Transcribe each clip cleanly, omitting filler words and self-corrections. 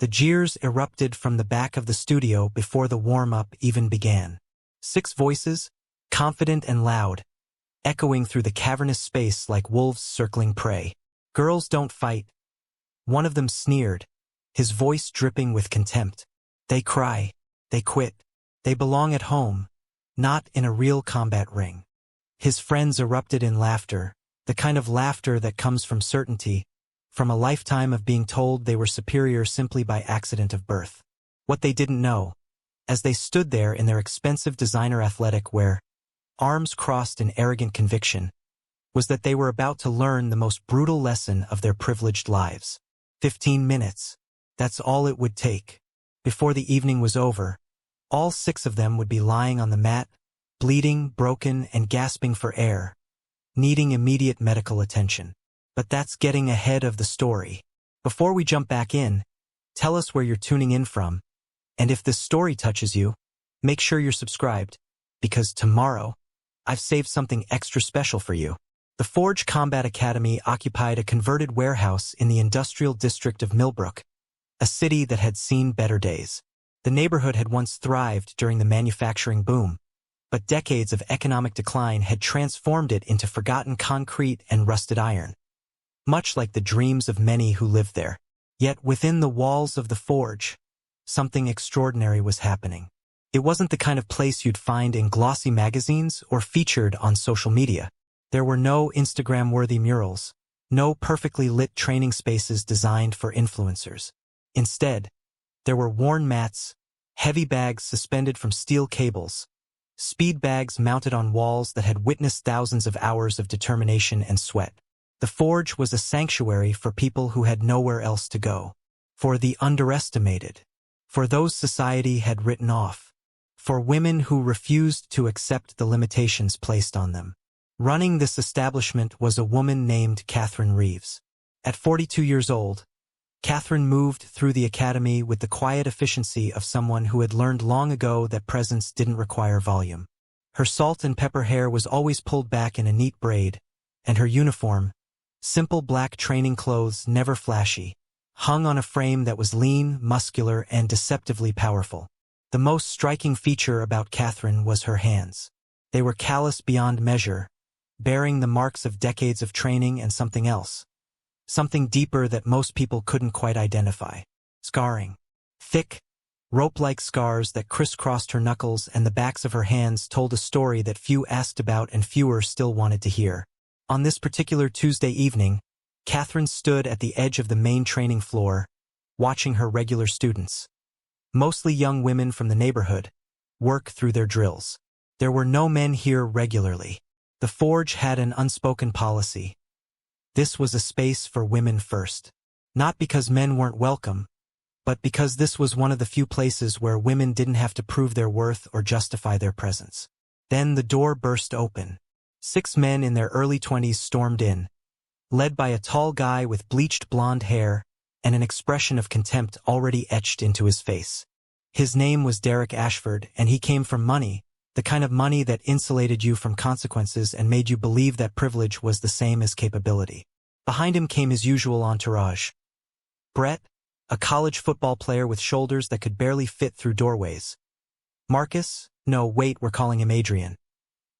The jeers erupted from the back of the studio before the warm-up even began. 6 voices, confident and loud, echoing through the cavernous space like wolves circling prey. Girls don't fight. One of them sneered, his voice dripping with contempt. They cry. They quit. They belong at home, not in a real combat ring. His friends erupted in laughter, the kind of laughter that comes from certainty, from a lifetime of being told they were superior simply by accident of birth. What they didn't know, as they stood there in their expensive designer athletic wear, arms crossed in arrogant conviction, was that they were about to learn the most brutal lesson of their privileged lives. 15 minutes. That's all it would take. Before the evening was over, all 6 of them would be lying on the mat, bleeding, broken, and gasping for air, needing immediate medical attention. But that's getting ahead of the story. Before we jump back in, tell us where you're tuning in from, and if this story touches you, make sure you're subscribed, because tomorrow, I've saved something extra special for you. The Forge Combat Academy occupied a converted warehouse in the industrial district of Millbrook, a city that had seen better days. The neighborhood had once thrived during the manufacturing boom, but decades of economic decline had transformed it into forgotten concrete and rusted iron, much like the dreams of many who lived there. Yet within the walls of the forge, something extraordinary was happening. It wasn't the kind of place you'd find in glossy magazines or featured on social media. There were no Instagram-worthy murals, no perfectly lit training spaces designed for influencers. Instead, there were worn mats, heavy bags suspended from steel cables, speed bags mounted on walls that had witnessed thousands of hours of determination and sweat. The forge was a sanctuary for people who had nowhere else to go, for the underestimated, for those society had written off, for women who refused to accept the limitations placed on them. Running this establishment was a woman named Catherine Reeves. At 42 years old, Catherine moved through the academy with the quiet efficiency of someone who had learned long ago that presence didn't require volume. Her salt and pepper hair was always pulled back in a neat braid, and her uniform, simple black training clothes never flashy, hung on a frame that was lean, muscular, and deceptively powerful. The most striking feature about Catherine was her hands. They were callous beyond measure, bearing the marks of decades of training and something else. Something deeper that most people couldn't quite identify. Scarring. Thick, rope-like scars that crisscrossed her knuckles and the backs of her hands told a story that few asked about and fewer still wanted to hear. On this particular Tuesday evening, Catherine stood at the edge of the main training floor, watching her regular students, mostly young women from the neighborhood, work through their drills. There were no men here regularly. The forge had an unspoken policy. This was a space for women first. Not because men weren't welcome, but because this was one of the few places where women didn't have to prove their worth or justify their presence. Then the door burst open. 6 men in their early 20s stormed in, led by a tall guy with bleached blonde hair and an expression of contempt already etched into his face. His name was Derek Ashford, and he came from money, the kind of money that insulated you from consequences and made you believe that privilege was the same as capability. Behind him came his usual entourage. Brett, a college football player with shoulders that could barely fit through doorways. Marcus, no, wait, we're calling him Adrian,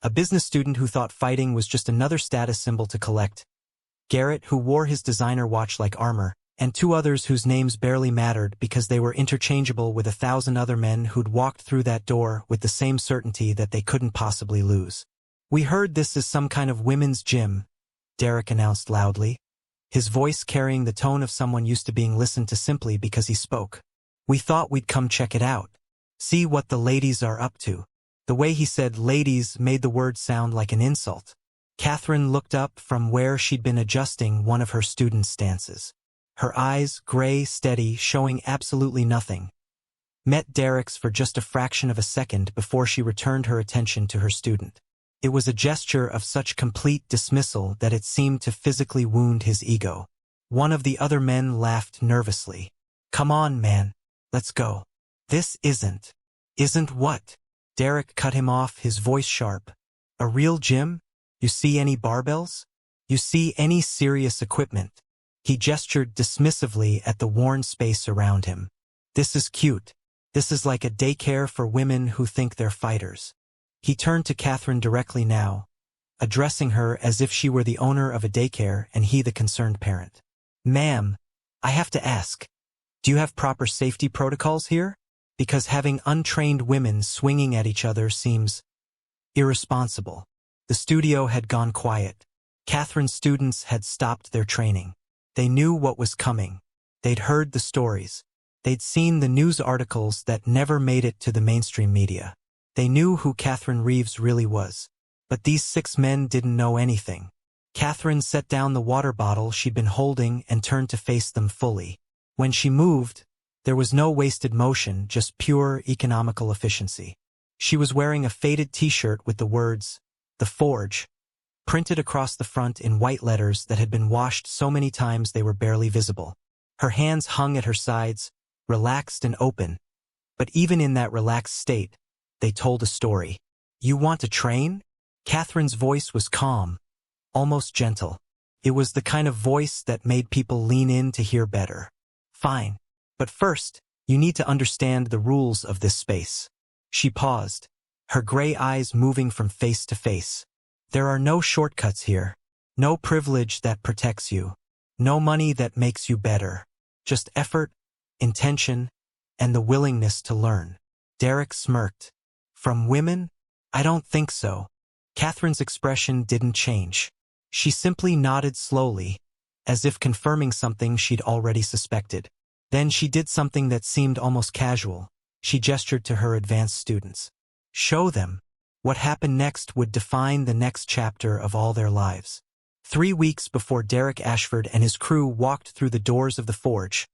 a business student who thought fighting was just another status symbol to collect. Garrett, who wore his designer watch like armor, and 2 others whose names barely mattered because they were interchangeable with 1,000 other men who'd walked through that door with the same certainty that they couldn't possibly lose. "We heard this is some kind of women's gym," Derek announced loudly, his voice carrying the tone of someone used to being listened to simply because he spoke. "We thought we'd come check it out. See what the ladies are up to." The way he said ladies made the word sound like an insult. Catherine looked up from where she'd been adjusting one of her students' stances. Her eyes, gray, steady, showing absolutely nothing, met Derek's for just a fraction of a second before she returned her attention to her student. It was a gesture of such complete dismissal that it seemed to physically wound his ego. One of the other men laughed nervously. "Come on, man. Let's go." "This isn't." "Isn't what?" Derek cut him off, his voice sharp. "A real gym? You see any barbells? You see any serious equipment?" He gestured dismissively at the worn space around him. This is cute. This is like a daycare for women who think they're fighters. He turned to Catherine directly now, addressing her as if she were the owner of a daycare and he the concerned parent. Ma'am, I have to ask, do you have proper safety protocols here? Because having untrained women swinging at each other seems irresponsible. The studio had gone quiet. Catherine's students had stopped their training. They knew what was coming. They'd heard the stories. They'd seen the news articles that never made it to the mainstream media. They knew who Catherine Reeves really was. But these 6 men didn't know anything. Catherine set down the water bottle she'd been holding and turned to face them fully. When she moved, there was no wasted motion, just pure economical efficiency. She was wearing a faded t-shirt with the words, "The Forge," printed across the front in white letters that had been washed so many times they were barely visible. Her hands hung at her sides, relaxed and open. But even in that relaxed state, they told a story. You want to train? Catherine's voice was calm, almost gentle. It was the kind of voice that made people lean in to hear better. Fine. But first, you need to understand the rules of this space. She paused, her gray eyes moving from face to face. There are no shortcuts here. No privilege that protects you. No money that makes you better. Just effort, intention, and the willingness to learn. Derek smirked. From women? I don't think so. Catherine's expression didn't change. She simply nodded slowly, as if confirming something she'd already suspected. Then she did something that seemed almost casual. She gestured to her advanced students. Show them. What happened next would define the next chapter of all their lives. 3 weeks before Derek Ashford and his crew walked through the doors of the Forge,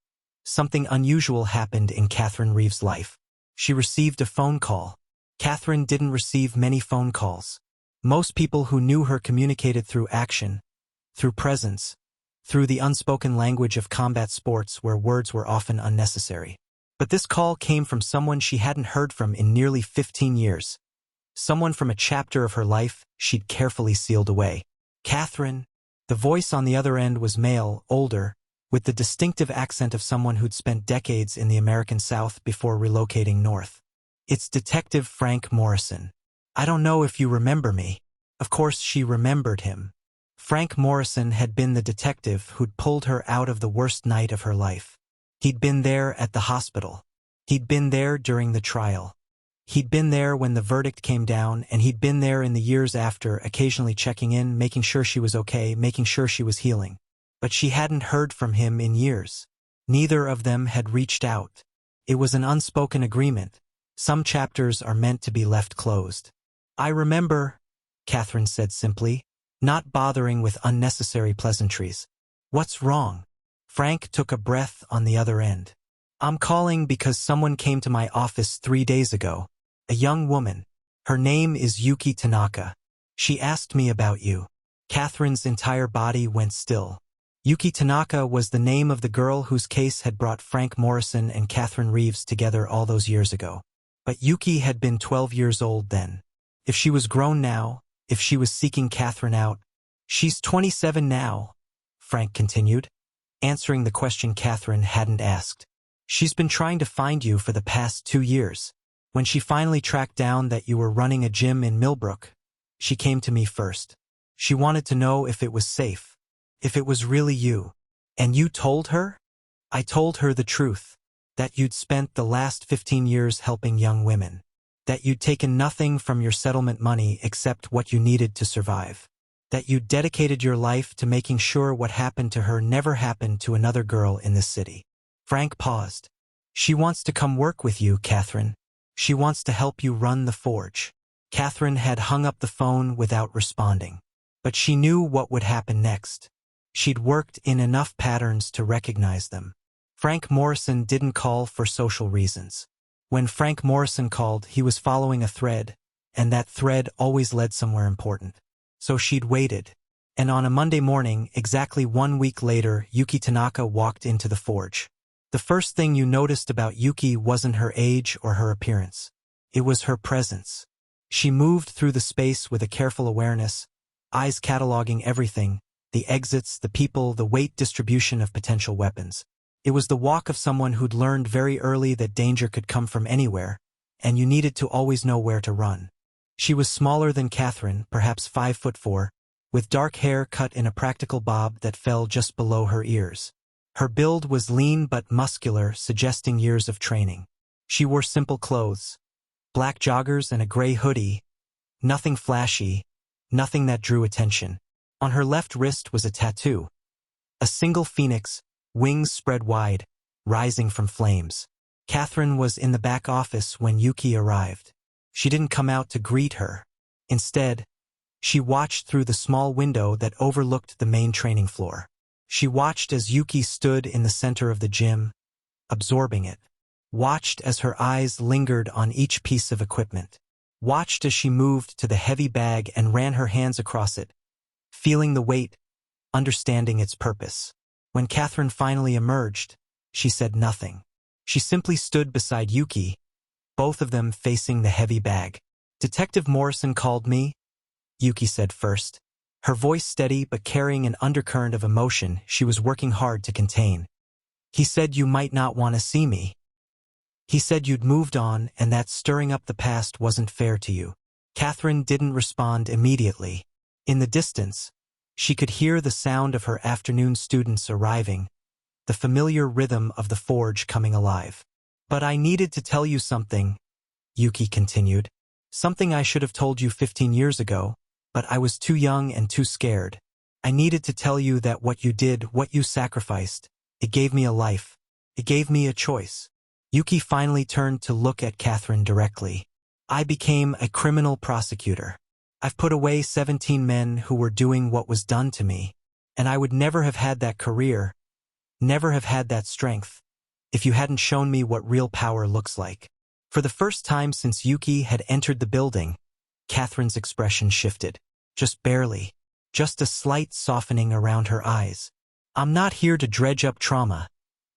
something unusual happened in Catherine Reeves' life. She received a phone call. Catherine didn't receive many phone calls. Most people who knew her communicated through action, through presence, through the unspoken language of combat sports where words were often unnecessary. But this call came from someone she hadn't heard from in nearly 15 years. Someone from a chapter of her life she'd carefully sealed away. Catherine. The voice on the other end was male, older, with the distinctive accent of someone who'd spent decades in the American South before relocating north. It's Detective Frank Morrison. I don't know if you remember me. Of course she remembered him. Frank Morrison had been the detective who'd pulled her out of the worst night of her life. He'd been there at the hospital. He'd been there during the trial. He'd been there when the verdict came down, and he'd been there in the years after, occasionally checking in, making sure she was okay, making sure she was healing. But she hadn't heard from him in years. Neither of them had reached out. It was an unspoken agreement. Some chapters are meant to be left closed. I remember, Catherine said simply, not bothering with unnecessary pleasantries. What's wrong? Frank took a breath on the other end. I'm calling because someone came to my office 3 days ago. A young woman. Her name is Yuki Tanaka. She asked me about you. Catherine's entire body went still. Yuki Tanaka was the name of the girl whose case had brought Frank Morrison and Catherine Reeves together all those years ago. But Yuki had been 12 years old then. If she was grown now, if she was seeking Catherine out, she's 27 now, Frank continued, answering the question Catherine hadn't asked. She's been trying to find you for the past 2 years. When she finally tracked down that you were running a gym in Millbrook, she came to me first. She wanted to know if it was safe, if it was really you. And you told her? I told her the truth, that you'd spent the last 15 years helping young women, that you'd taken nothing from your settlement money except what you needed to survive, that you'd dedicated your life to making sure what happened to her never happened to another girl in this city. Frank paused. She wants to come work with you, Catherine. She wants to help you run the Forge. Catherine had hung up the phone without responding. But she knew what would happen next. She'd worked in enough patterns to recognize them. Frank Morrison didn't call for social reasons. When Frank Morrison called, he was following a thread, and that thread always led somewhere important. So she'd waited. And on a Monday morning, exactly 1 week later, Yuki Tanaka walked into the Forge. The first thing you noticed about Yuki wasn't her age or her appearance. It was her presence. She moved through the space with a careful awareness, eyes cataloging everything, the exits, the people, the weight distribution of potential weapons. It was the walk of someone who'd learned very early that danger could come from anywhere, and you needed to always know where to run. She was smaller than Catherine, perhaps 5'4", with dark hair cut in a practical bob that fell just below her ears. Her build was lean but muscular, suggesting years of training. She wore simple clothes, black joggers and a gray hoodie, nothing flashy, nothing that drew attention. On her left wrist was a tattoo, a single phoenix, wings spread wide, rising from flames. Catherine was in the back office when Yuki arrived. She didn't come out to greet her. Instead, she watched through the small window that overlooked the main training floor. She watched as Yuki stood in the center of the gym, absorbing it. Watched as her eyes lingered on each piece of equipment. Watched as she moved to the heavy bag and ran her hands across it, feeling the weight, understanding its purpose. When Catherine finally emerged, she said nothing. She simply stood beside Yuki, both of them facing the heavy bag. "Detective Morrison called me," Yuki said first, her voice steady but carrying an undercurrent of emotion she was working hard to contain. "He said you might not want to see me. He said you'd moved on and that stirring up the past wasn't fair to you." Catherine didn't respond immediately. In the distance, she could hear the sound of her afternoon students arriving, the familiar rhythm of the forge coming alive. "But I needed to tell you something," Yuki continued. "Something I should have told you 15 years ago, but I was too young and too scared. I needed to tell you that what you did, what you sacrificed, it gave me a life. It gave me a choice." Yuki finally turned to look at Catherine directly. "I became a criminal prosecutor. I've put away 17 men who were doing what was done to me, and I would never have had that career, never have had that strength, if you hadn't shown me what real power looks like." For the first time since Yuki had entered the building, Catherine's expression shifted. Just barely. Just a slight softening around her eyes. "I'm not here to dredge up trauma,"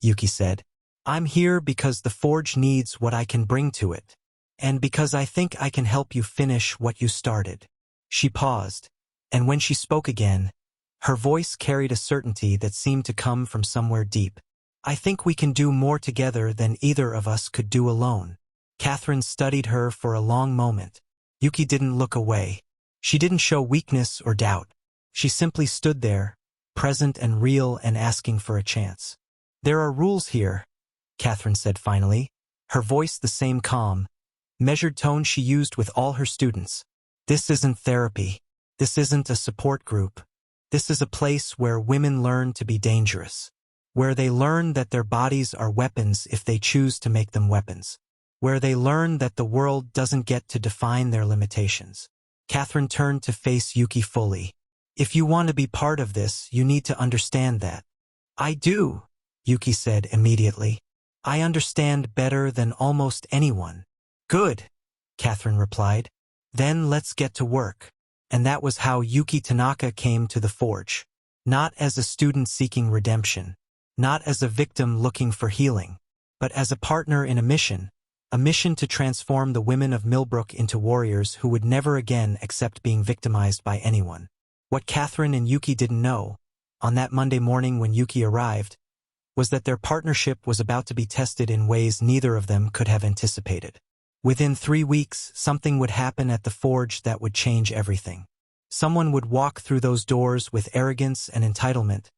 Yuki said. "I'm here because the forge needs what I can bring to it, and because I think I can help you finish what you started." She paused, and when she spoke again, her voice carried a certainty that seemed to come from somewhere deep. "I think we can do more together than either of us could do alone." Catherine studied her for a long moment. Yuki didn't look away. She didn't show weakness or doubt. She simply stood there, present and real and asking for a chance. "There are rules here," Catherine said finally, her voice the same calm, measured tone she used with all her students. "This isn't therapy. This isn't a support group. This is a place where women learn to be dangerous, where they learn that their bodies are weapons if they choose to make them weapons, where they learn that the world doesn't get to define their limitations." Catherine turned to face Yuki fully. "If you want to be part of this, you need to understand that." "I do," Yuki said immediately. "I understand better than almost anyone." "Good," Catherine replied. "Then let's get to work." And that was how Yuki Tanaka came to the forge. Not as a student seeking redemption, not as a victim looking for healing, but as a partner in a mission to transform the women of Millbrook into warriors who would never again accept being victimized by anyone. What Catherine and Yuki didn't know, on that Monday morning when Yuki arrived, was that their partnership was about to be tested in ways neither of them could have anticipated. Within 3 weeks, something would happen at the forge that would change everything. Someone would walk through those doors with arrogance and entitlement,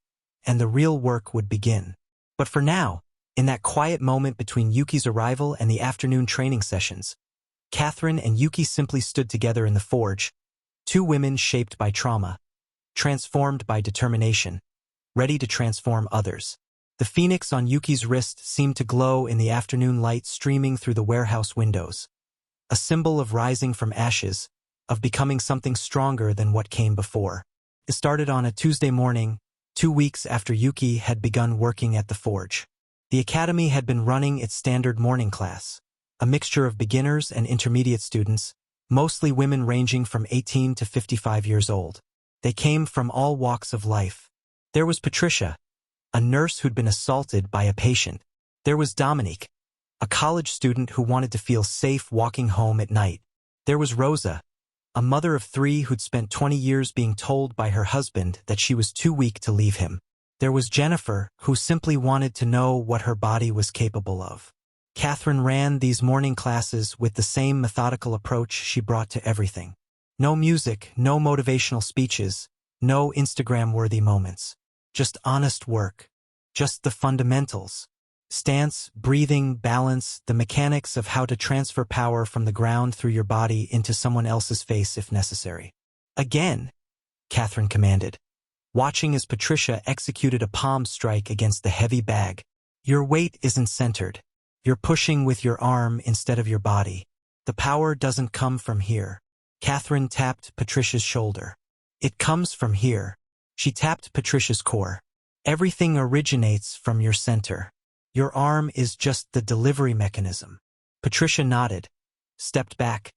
and the real work would begin. But for now, in that quiet moment between Yuki's arrival and the afternoon training sessions, Catherine and Yuki simply stood together in the forge, two women shaped by trauma, transformed by determination, ready to transform others. The phoenix on Yuki's wrist seemed to glow in the afternoon light streaming through the warehouse windows, a symbol of rising from ashes, of becoming something stronger than what came before. It started on a Tuesday morning, 2 weeks after Yuki had begun working at the forge. The academy had been running its standard morning class, a mixture of beginners and intermediate students, mostly women ranging from 18 to 55 years old. They came from all walks of life. There was Patricia, a nurse who'd been assaulted by a patient. There was Dominique, a college student who wanted to feel safe walking home at night. There was Rosa, a mother of 3 who'd spent 20 years being told by her husband that she was too weak to leave him. There was Jennifer, who simply wanted to know what her body was capable of. Catherine ran these morning classes with the same methodical approach she brought to everything. No music, no motivational speeches, no Instagram-worthy moments. Just honest work. Just the fundamentals. Stance, breathing, balance, the mechanics of how to transfer power from the ground through your body into someone else's face if necessary. Again, Catherine commanded, watching as Patricia executed a palm strike against the heavy bag. Your weight isn't centered. You're pushing with your arm instead of your body. The power doesn't come from here. Catherine tapped Patricia's shoulder. It comes from here. She tapped Patricia's core. Everything originates from your center. Your arm is just the delivery mechanism. Patricia nodded, stepped back,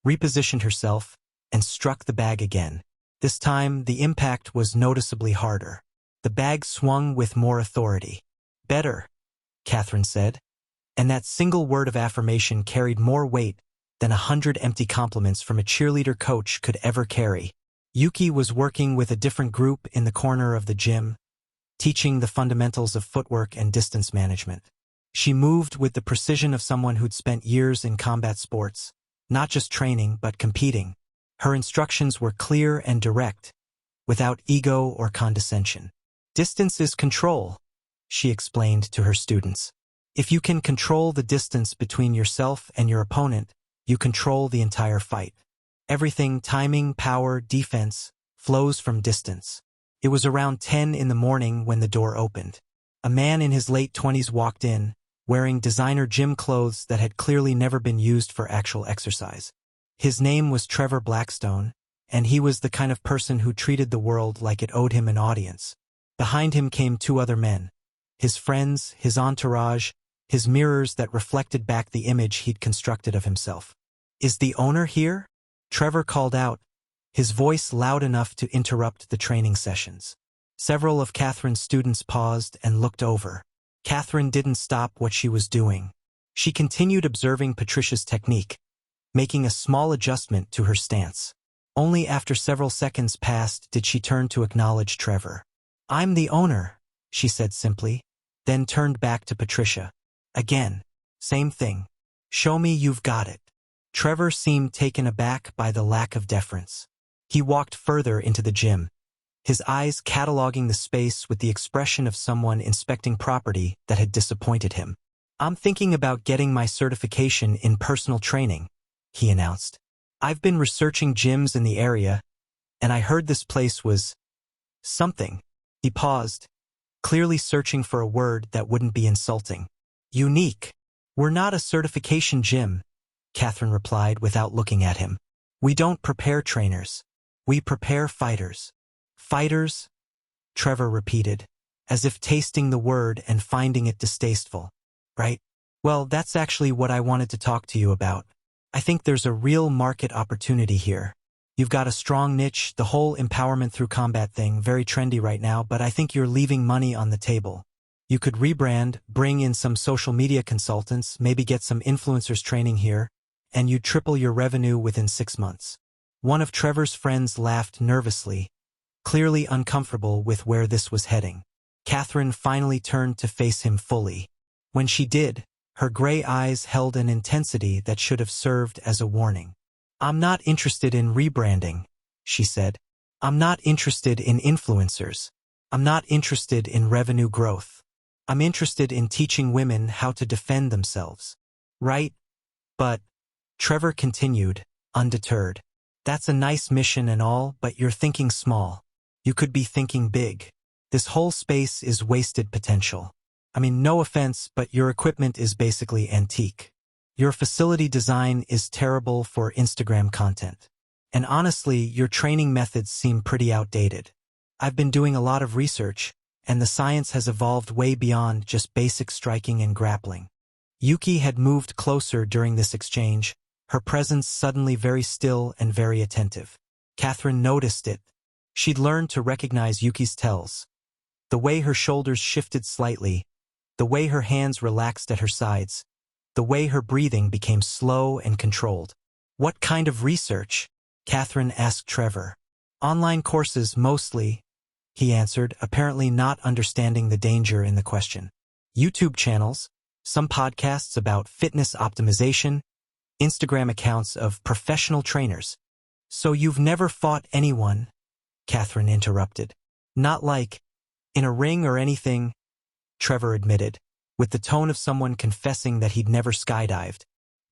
repositioned herself, and struck the bag again. This time, the impact was noticeably harder. The bag swung with more authority. Better, Catherine said, and that single word of affirmation carried more weight than 100 empty compliments from a cheerleader coach could ever carry. Yuki was working with a different group in the corner of the gym, teaching the fundamentals of footwork and distance management. She moved with the precision of someone who'd spent years in combat sports, not just training but competing. Her instructions were clear and direct, without ego or condescension. Distance is control, she explained to her students. If you can control the distance between yourself and your opponent, you control the entire fight. Everything, timing, power, defense, flows from distance. It was around 10 in the morning when the door opened. A man in his late 20s walked in, wearing designer gym clothes that had clearly never been used for actual exercise. His name was Trevor Blackstone, and he was the kind of person who treated the world like it owed him an audience. Behind him came 2 other men. His friends, his entourage, his mirrors that reflected back the image he'd constructed of himself. Is the owner here? Trevor called out, his voice loud enough to interrupt the training sessions. Several of Catherine's students paused and looked over. Catherine didn't stop what she was doing. She continued observing Patricia's technique, making a small adjustment to her stance. Only after several seconds passed did she turn to acknowledge Trevor. I'm the owner, she said simply, then turned back to Patricia. Again, same thing. Show me you've got it. Trevor seemed taken aback by the lack of deference. He walked further into the gym, his eyes cataloging the space with the expression of someone inspecting property that had disappointed him. I'm thinking about getting my certification in personal training, he announced. I've been researching gyms in the area, and I heard this place was something. He paused, clearly searching for a word that wouldn't be insulting. Unique. We're not a certification gym, Catherine replied without looking at him. We don't prepare trainers. We prepare fighters. Fighters? Trevor repeated, as if tasting the word and finding it distasteful. Right? Well, that's actually what I wanted to talk to you about. I think there's a real market opportunity here. You've got a strong niche, the whole empowerment through combat thing, very trendy right now, but I think you're leaving money on the table. You could rebrand, bring in some social media consultants, maybe get some influencers training here, and you'd triple your revenue within 6 months. One of Trevor's friends laughed nervously, clearly uncomfortable with where this was heading. Catherine finally turned to face him fully. When she did, her gray eyes held an intensity that should have served as a warning. I'm not interested in rebranding, she said. I'm not interested in influencers. I'm not interested in revenue growth. I'm interested in teaching women how to defend themselves. Right? But, Trevor continued, undeterred. That's a nice mission and all, but you're thinking small. You could be thinking big. This whole space is wasted potential. I mean, no offense, but your equipment is basically antique. Your facility design is terrible for Instagram content. And honestly, your training methods seem pretty outdated. I've been doing a lot of research, and the science has evolved way beyond just basic striking and grappling. Yuki had moved closer during this exchange, her presence suddenly very still and very attentive. Catherine noticed it. She'd learned to recognize Yuki's tells. The way her shoulders shifted slightly, the way her hands relaxed at her sides, the way her breathing became slow and controlled. What kind of research? Catherine asked Trevor. Online courses mostly, he answered, apparently not understanding the danger in the question. YouTube channels, some podcasts about fitness optimization, Instagram accounts of professional trainers. So you've never fought anyone? Catherine interrupted. Not like, in a ring or anything, Trevor admitted, with the tone of someone confessing that he'd never skydived.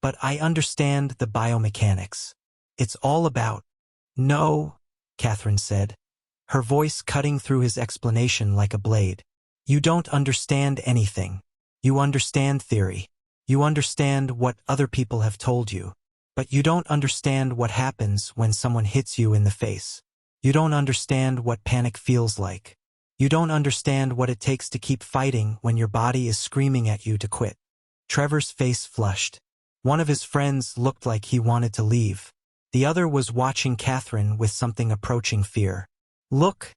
But I understand the biomechanics. It's all about. No, Catherine said, her voice cutting through his explanation like a blade. You don't understand anything. You understand theory. You understand what other people have told you. But you don't understand what happens when someone hits you in the face. You don't understand what panic feels like. You don't understand what it takes to keep fighting when your body is screaming at you to quit. Trevor's face flushed. One of his friends looked like he wanted to leave. The other was watching Catherine with something approaching fear. Look,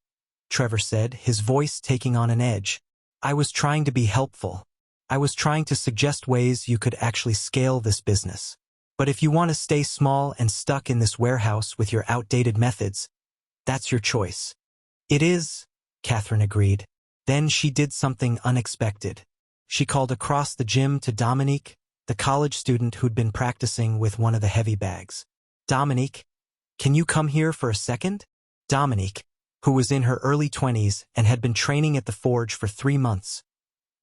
Trevor said, his voice taking on an edge. I was trying to be helpful. I was trying to suggest ways you could actually scale this business. But if you want to stay small and stuck in this warehouse with your outdated methods, that's your choice. It is, Catherine agreed. Then she did something unexpected. She called across the gym to Dominique, the college student who'd been practicing with one of the heavy bags. Dominique, can you come here for a second? Dominique, who was in her early 20s and had been training at the forge for 3 months,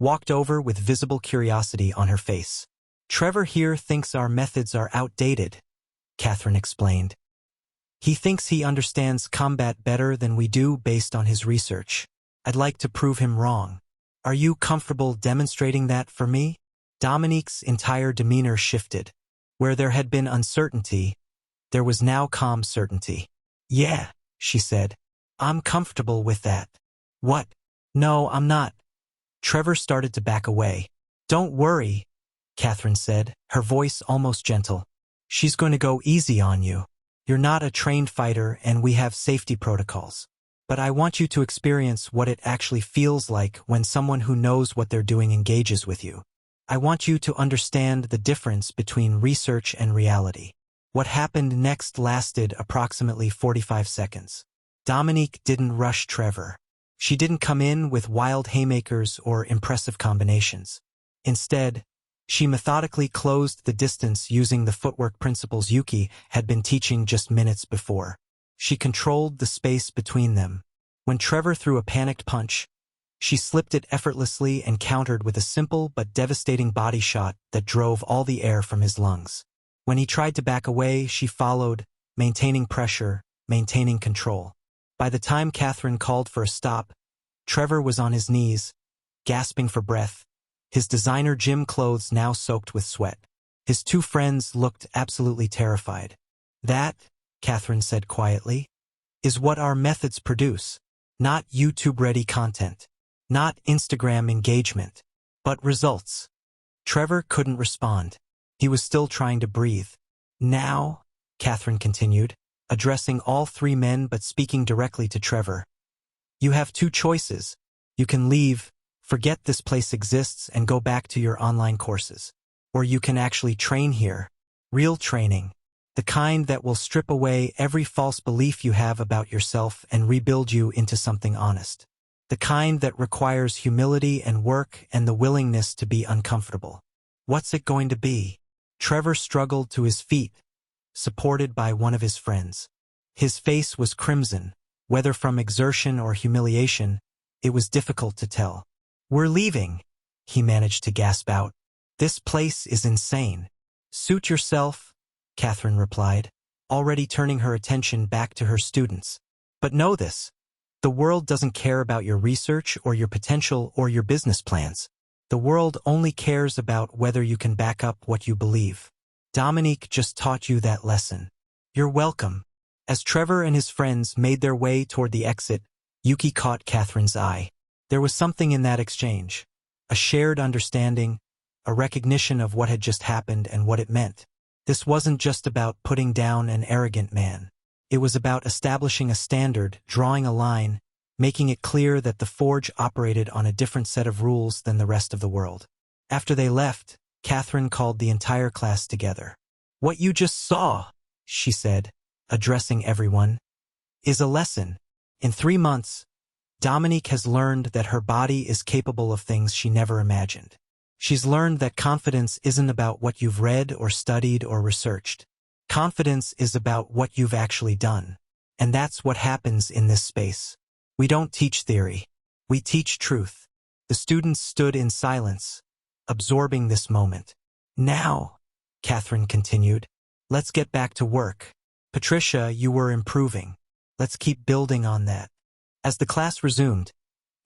walked over with visible curiosity on her face. Trevor here thinks our methods are outdated, Catherine explained. He thinks he understands combat better than we do based on his research. I'd like to prove him wrong. Are you comfortable demonstrating that for me? Dominique's entire demeanor shifted. Where there had been uncertainty, there was now calm certainty. Yeah, she said. I'm comfortable with that. What? No, I'm not. Trevor started to back away. Don't worry, Catherine said, her voice almost gentle. She's going to go easy on you. You're not a trained fighter and we have safety protocols. But I want you to experience what it actually feels like when someone who knows what they're doing engages with you. I want you to understand the difference between research and reality. What happened next lasted approximately 45 seconds. Dominique didn't rush Trevor. She didn't come in with wild haymakers or impressive combinations. Instead, she methodically closed the distance using the footwork principles Yuki had been teaching just minutes before. She controlled the space between them. When Trevor threw a panicked punch, she slipped it effortlessly and countered with a simple but devastating body shot that drove all the air from his lungs. When he tried to back away, she followed, maintaining pressure, maintaining control. By the time Catherine called for a stop, Trevor was on his knees, gasping for breath, his designer gym clothes now soaked with sweat. His 2 friends looked absolutely terrified. That, Catherine said quietly, is what our methods produce. Not YouTube-ready content. Not Instagram engagement. But results. Trevor couldn't respond. He was still trying to breathe. Now, Catherine continued, addressing all 3 men but speaking directly to Trevor. You have 2 choices. You can leave, forget this place exists and go back to your online courses. Or you can actually train here. Real training. The kind that will strip away every false belief you have about yourself and rebuild you into something honest. The kind that requires humility and work and the willingness to be uncomfortable. What's it going to be? Trevor struggled to his feet, supported by one of his friends. His face was crimson. Whether from exertion or humiliation, it was difficult to tell. We're leaving, he managed to gasp out. This place is insane. Suit yourself, Catherine replied, already turning her attention back to her students. But know this, the world doesn't care about your research or your potential or your business plans. The world only cares about whether you can back up what you believe. Dominique just taught you that lesson. You're welcome. As Trevor and his friends made their way toward the exit, Yuki caught Catherine's eye. There was something in that exchange. A shared understanding, a recognition of what had just happened and what it meant. This wasn't just about putting down an arrogant man. It was about establishing a standard, drawing a line, making it clear that the forge operated on a different set of rules than the rest of the world. After they left, Catherine called the entire class together. What you just saw, she said, addressing everyone, is a lesson. In 3 months, Dominique has learned that her body is capable of things she never imagined. She's learned that confidence isn't about what you've read or studied or researched. Confidence is about what you've actually done. And that's what happens in this space. We don't teach theory. We teach truth. The students stood in silence, absorbing this moment. Now, Catherine continued, let's get back to work. Patricia, you were improving. Let's keep building on that. As the class resumed,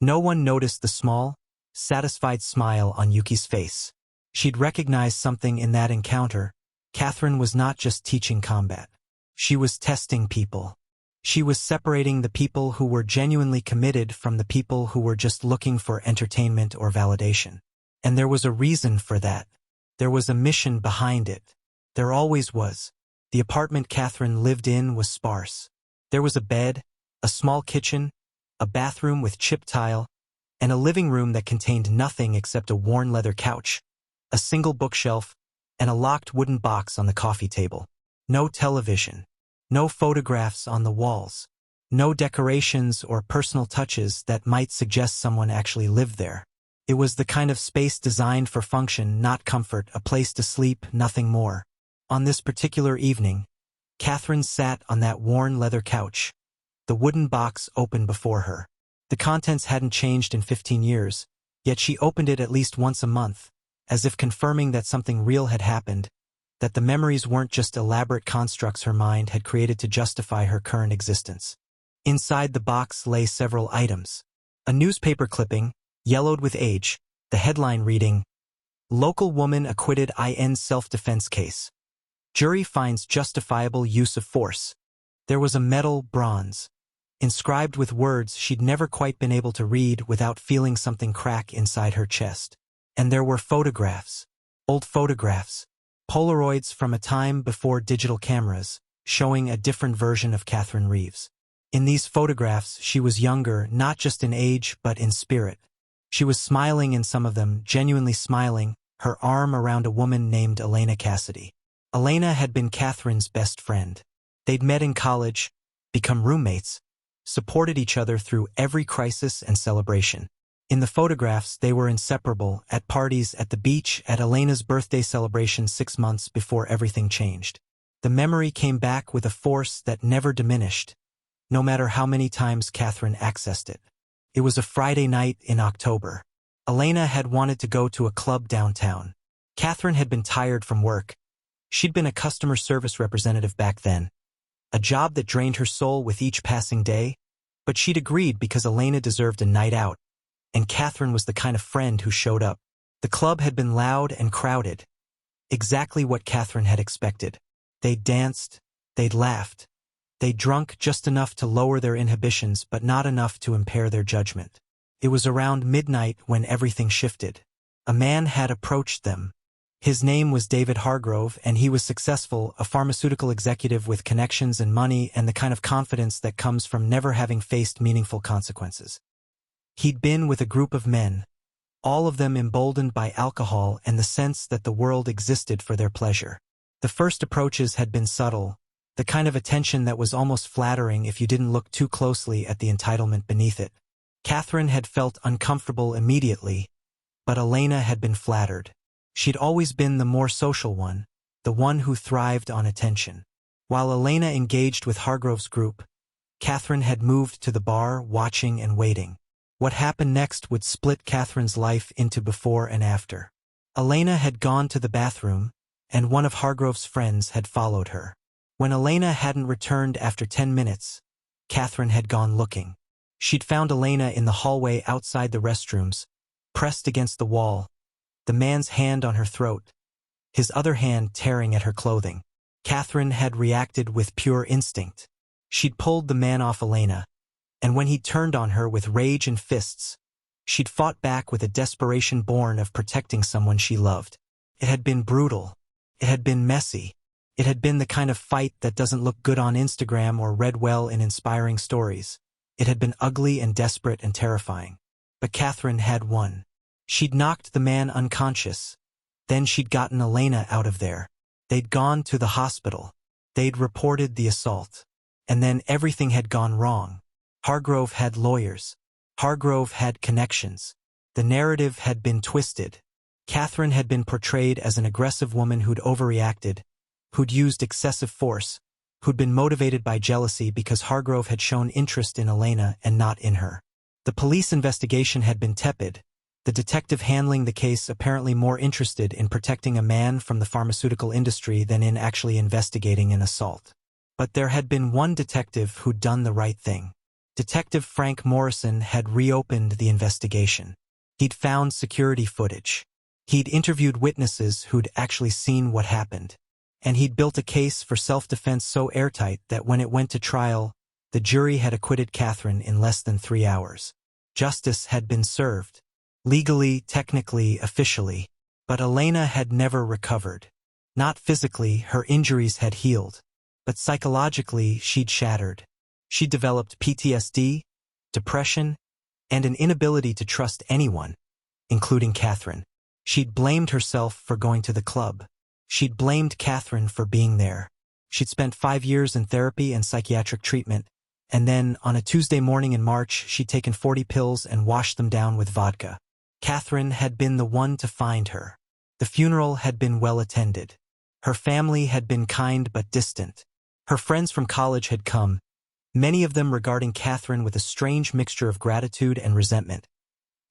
no one noticed the small, satisfied smile on Yuki's face. She'd recognized something in that encounter. Catherine was not just teaching combat. She was testing people. She was separating the people who were genuinely committed from the people who were just looking for entertainment or validation. And there was a reason for that. There was a mission behind it. There always was. The apartment Catherine lived in was sparse. There was a bed, a small kitchen, a bathroom with chipped tile, and a living room that contained nothing except a worn leather couch, a single bookshelf, and a locked wooden box on the coffee table. No television. No photographs on the walls. No decorations or personal touches that might suggest someone actually lived there. It was the kind of space designed for function, not comfort, a place to sleep, nothing more. On this particular evening, Catherine sat on that worn leather couch, the wooden box open before her. The contents hadn't changed in 15 years, yet she opened it at least once a month, as if confirming that something real had happened, that the memories weren't just elaborate constructs her mind had created to justify her current existence. Inside the box lay several items. A newspaper clipping, yellowed with age, the headline reading, "Local woman acquitted in self-defense case. Jury finds justifiable use of force." There was a metal bronze, inscribed with words she'd never quite been able to read without feeling something crack inside her chest. And there were photographs, old photographs, Polaroids from a time before digital cameras, showing a different version of Catherine Reeves. In these photographs, she was younger, not just in age, but in spirit. She was smiling in some of them, genuinely smiling, her arm around a woman named Elena Cassidy. Elena had been Catherine's best friend. They'd met in college, become roommates, supported each other through every crisis and celebration. In the photographs, they were inseparable, at parties, at the beach, at Elena's birthday celebration 6 months before everything changed. The memory came back with a force that never diminished, no matter how many times Catherine accessed it. It was a Friday night in October. Elena had wanted to go to a club downtown. Catherine had been tired from work. She'd been a customer service representative back then, a job that drained her soul with each passing day, but she'd agreed because Elena deserved a night out, and Catherine was the kind of friend who showed up. The club had been loud and crowded, exactly what Catherine had expected. They'd danced, they'd laughed, they'd drunk just enough to lower their inhibitions but not enough to impair their judgment. It was around midnight when everything shifted. A man had approached them. His name was David Hargrove, and he was successful, a pharmaceutical executive with connections and money and the kind of confidence that comes from never having faced meaningful consequences. He'd been with a group of men, all of them emboldened by alcohol and the sense that the world existed for their pleasure. The first approaches had been subtle, the kind of attention that was almost flattering if you didn't look too closely at the entitlement beneath it. Catherine had felt uncomfortable immediately, but Elena had been flattered. She'd always been the more social one, the one who thrived on attention. While Elena engaged with Hargrove's group, Catherine had moved to the bar, watching and waiting. What happened next would split Catherine's life into before and after. Elena had gone to the bathroom, and one of Hargrove's friends had followed her. When Elena hadn't returned after 10 minutes, Catherine had gone looking. She'd found Elena in the hallway outside the restrooms, pressed against the wall, the man's hand on her throat, his other hand tearing at her clothing. Catherine had reacted with pure instinct. She'd pulled the man off Elena, and when he turned on her with rage and fists, she'd fought back with a desperation born of protecting someone she loved. It had been brutal. It had been messy. It had been the kind of fight that doesn't look good on Instagram or read well in inspiring stories. It had been ugly and desperate and terrifying. But Catherine had won. She'd knocked the man unconscious. Then she'd gotten Elena out of there. They'd gone to the hospital. They'd reported the assault. And then everything had gone wrong. Hargrove had lawyers. Hargrove had connections. The narrative had been twisted. Catherine had been portrayed as an aggressive woman who'd overreacted, who'd used excessive force, who'd been motivated by jealousy because Hargrove had shown interest in Elena and not in her. The police investigation had been tepid, the detective handling the case apparently more interested in protecting a man from the pharmaceutical industry than in actually investigating an assault. But there had been one detective who'd done the right thing. Detective Frank Morrison had reopened the investigation. He'd found security footage. He'd interviewed witnesses who'd actually seen what happened. And he'd built a case for self-defense so airtight that when it went to trial, the jury had acquitted Catherine in less than 3 hours. Justice had been served. Legally, technically, officially. But Elena had never recovered. Not physically, her injuries had healed. But psychologically, she'd shattered. She'd developed PTSD, depression, and an inability to trust anyone, including Catherine. She'd blamed herself for going to the club. She'd blamed Catherine for being there. She'd spent 5 years in therapy and psychiatric treatment, and then, on a Tuesday morning in March, she'd taken 40 pills and washed them down with vodka. Catherine had been the one to find her. The funeral had been well attended. Her family had been kind but distant. Her friends from college had come, many of them regarding Catherine with a strange mixture of gratitude and resentment,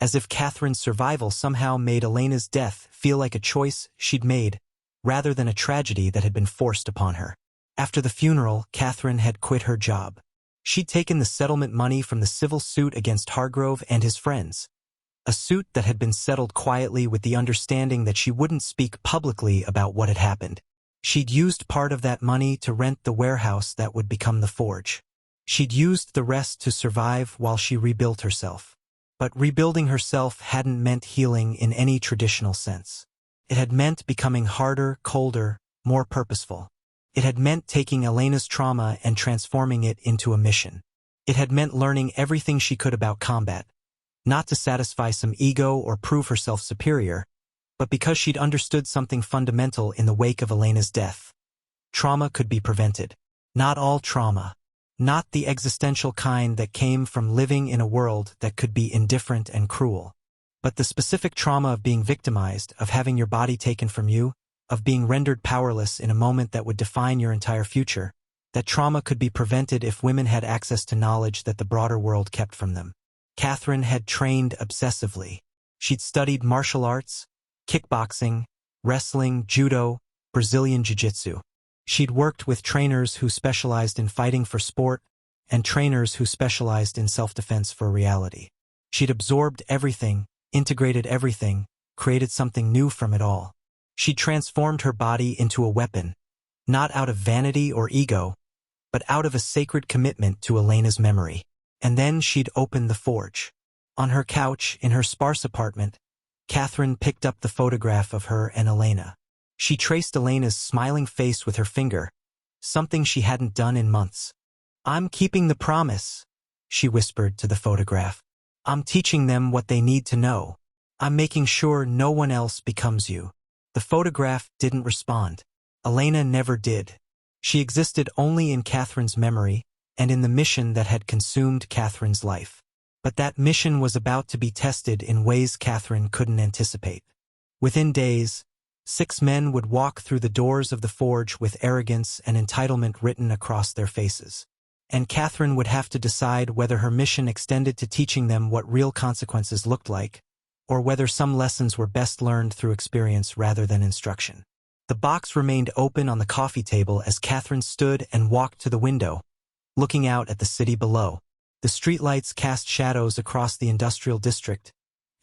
as if Catherine's survival somehow made Elena's death feel like a choice she'd made, rather than a tragedy that had been forced upon her. After the funeral, Catherine had quit her job. She'd taken the settlement money from the civil suit against Hargrove and his friends, a suit that had been settled quietly with the understanding that she wouldn't speak publicly about what had happened. She'd used part of that money to rent the warehouse that would become the forge. She'd used the rest to survive while she rebuilt herself. But rebuilding herself hadn't meant healing in any traditional sense. It had meant becoming harder, colder, more purposeful. It had meant taking Elena's trauma and transforming it into a mission. It had meant learning everything she could about combat, not to satisfy some ego or prove herself superior, but because she'd understood something fundamental in the wake of Elena's death. Trauma could be prevented. Not all trauma. Not the existential kind that came from living in a world that could be indifferent and cruel. But the specific trauma of being victimized, of having your body taken from you, of being rendered powerless in a moment that would define your entire future. That trauma could be prevented if women had access to knowledge that the broader world kept from them. Catherine had trained obsessively. She'd studied martial arts, kickboxing, wrestling, judo, Brazilian jiu-jitsu. She'd worked with trainers who specialized in fighting for sport and trainers who specialized in self-defense for reality. She'd absorbed everything, integrated everything, created something new from it all. She'd transformed her body into a weapon, not out of vanity or ego, but out of a sacred commitment to Elena's memory. And then she'd opened the forge. On her couch in her sparse apartment, Catherine picked up the photograph of her and Elena. She traced Elena's smiling face with her finger, something she hadn't done in months. "I'm keeping the promise," she whispered to the photograph. "I'm teaching them what they need to know. I'm making sure no one else becomes you." The photograph didn't respond. Elena never did. She existed only in Catherine's memory and in the mission that had consumed Catherine's life. But that mission was about to be tested in ways Catherine couldn't anticipate. Within days, 6 men would walk through the doors of the forge with arrogance and entitlement written across their faces. And Catherine would have to decide whether her mission extended to teaching them what real consequences looked like, or whether some lessons were best learned through experience rather than instruction. The box remained open on the coffee table as Catherine stood and walked to the window, looking out at the city below. The streetlights cast shadows across the industrial district,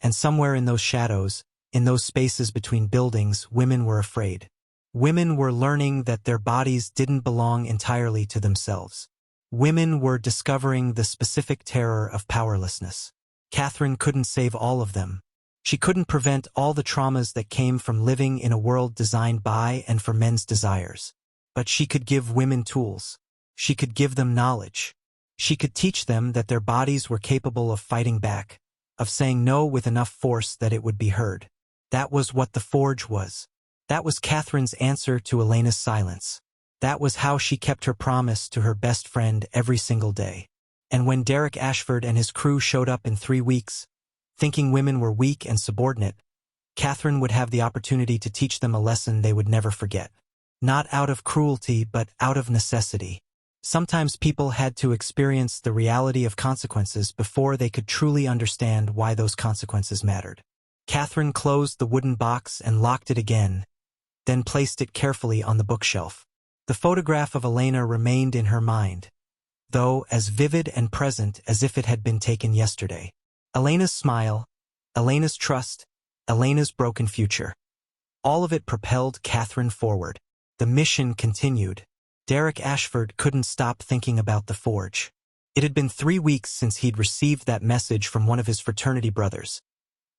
and somewhere in those shadows, in those spaces between buildings, women were afraid. Women were learning that their bodies didn't belong entirely to themselves. Women were discovering the specific terror of powerlessness. Catherine couldn't save all of them. She couldn't prevent all the traumas that came from living in a world designed by and for men's desires. But she could give women tools. She could give them knowledge. She could teach them that their bodies were capable of fighting back, of saying no with enough force that it would be heard. That was what the forge was. That was Catherine's answer to Elena's silence. That was how she kept her promise to her best friend every single day. And when Derek Ashford and his crew showed up in 3 weeks, thinking women were weak and subordinate, Catherine would have the opportunity to teach them a lesson they would never forget. Not out of cruelty, but out of necessity. Sometimes people had to experience the reality of consequences before they could truly understand why those consequences mattered. Catherine closed the wooden box and locked it again, then placed it carefully on the bookshelf. The photograph of Elena remained in her mind, though as vivid and present as if it had been taken yesterday. Elena's smile, Elena's trust, Elena's broken future. All of it propelled Catherine forward. The mission continued. Derek Ashford couldn't stop thinking about the forge. It had been 3 weeks since he'd received that message from one of his fraternity brothers.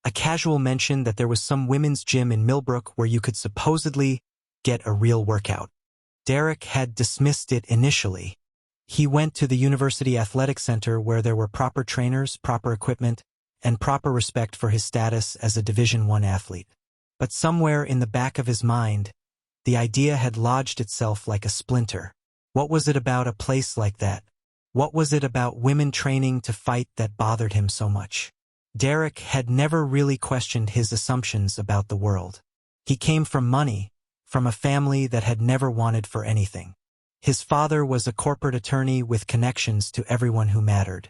A casual mention that there was some women's gym in Millbrook where you could supposedly get a real workout. Derek had dismissed it initially. He went to the University Athletic Center where there were proper trainers, proper equipment, and proper respect for his status as a Division I athlete. But somewhere in the back of his mind, the idea had lodged itself like a splinter. What was it about a place like that? What was it about women training to fight that bothered him so much? Derek had never really questioned his assumptions about the world. He came from money, from a family that had never wanted for anything. His father was a corporate attorney with connections to everyone who mattered.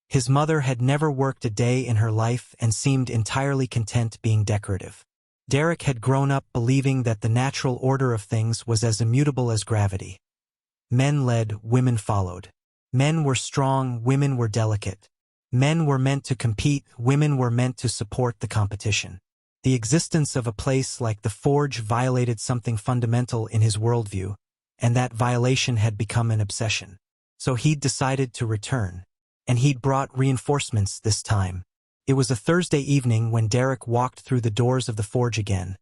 His mother had never worked a day in her life and seemed entirely content being decorative. Derek had grown up believing that the natural order of things was as immutable as gravity. Men led, women followed. Men were strong, women were delicate. Men were meant to compete, women were meant to support the competition. The existence of a place like the Forge violated something fundamental in his worldview, and that violation had become an obsession. So he'd decided to return. And he'd brought reinforcements this time. It was a Thursday evening when Derek walked through the doors of the Forge again,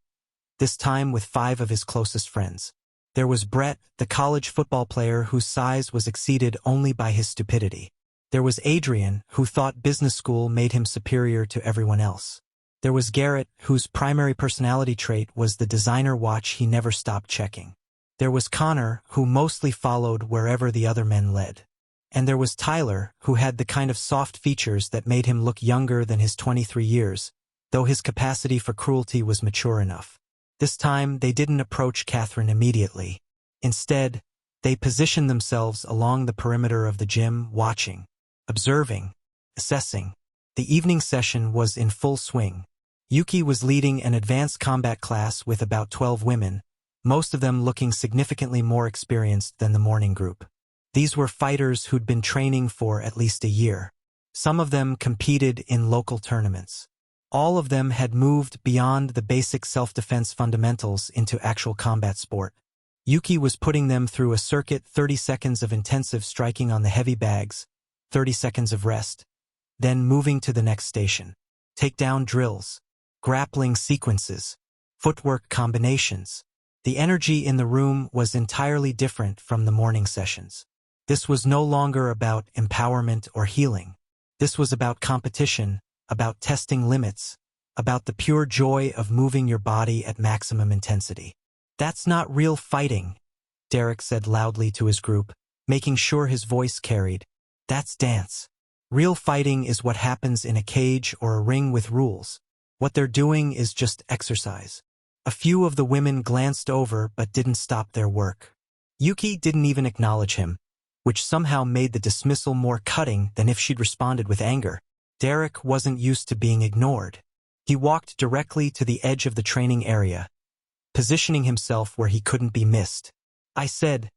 this time with 5 of his closest friends. There was Brett, the college football player whose size was exceeded only by his stupidity. There was Adrian, who thought business school made him superior to everyone else. There was Garrett, whose primary personality trait was the designer watch he never stopped checking. There was Connor, who mostly followed wherever the other men led. And there was Tyler, who had the kind of soft features that made him look younger than his 23 years, though his capacity for cruelty was mature enough. This time, they didn't approach Catherine immediately. Instead, they positioned themselves along the perimeter of the gym, watching, observing, assessing. The evening session was in full swing. Yuki was leading an advanced combat class with about 12 women, most of them looking significantly more experienced than the morning group. These were fighters who'd been training for at least a year. Some of them competed in local tournaments. All of them had moved beyond the basic self-defense fundamentals into actual combat sport. Yuki was putting them through a circuit: 30 seconds of intensive striking on the heavy bags, 30 seconds of rest, then moving to the next station. Takedown drills, grappling sequences, footwork combinations. The energy in the room was entirely different from the morning sessions. This was no longer about empowerment or healing. This was about competition, about testing limits, about the pure joy of moving your body at maximum intensity. "That's not real fighting," Derek said loudly to his group, making sure his voice carried. "That's dance. Real fighting is what happens in a cage or a ring with rules. What they're doing is just exercise." A few of the women glanced over but didn't stop their work. Yuki didn't even acknowledge him, which somehow made the dismissal more cutting than if she'd responded with anger. Derek wasn't used to being ignored. He walked directly to the edge of the training area, positioning himself where he couldn't be missed. "I said,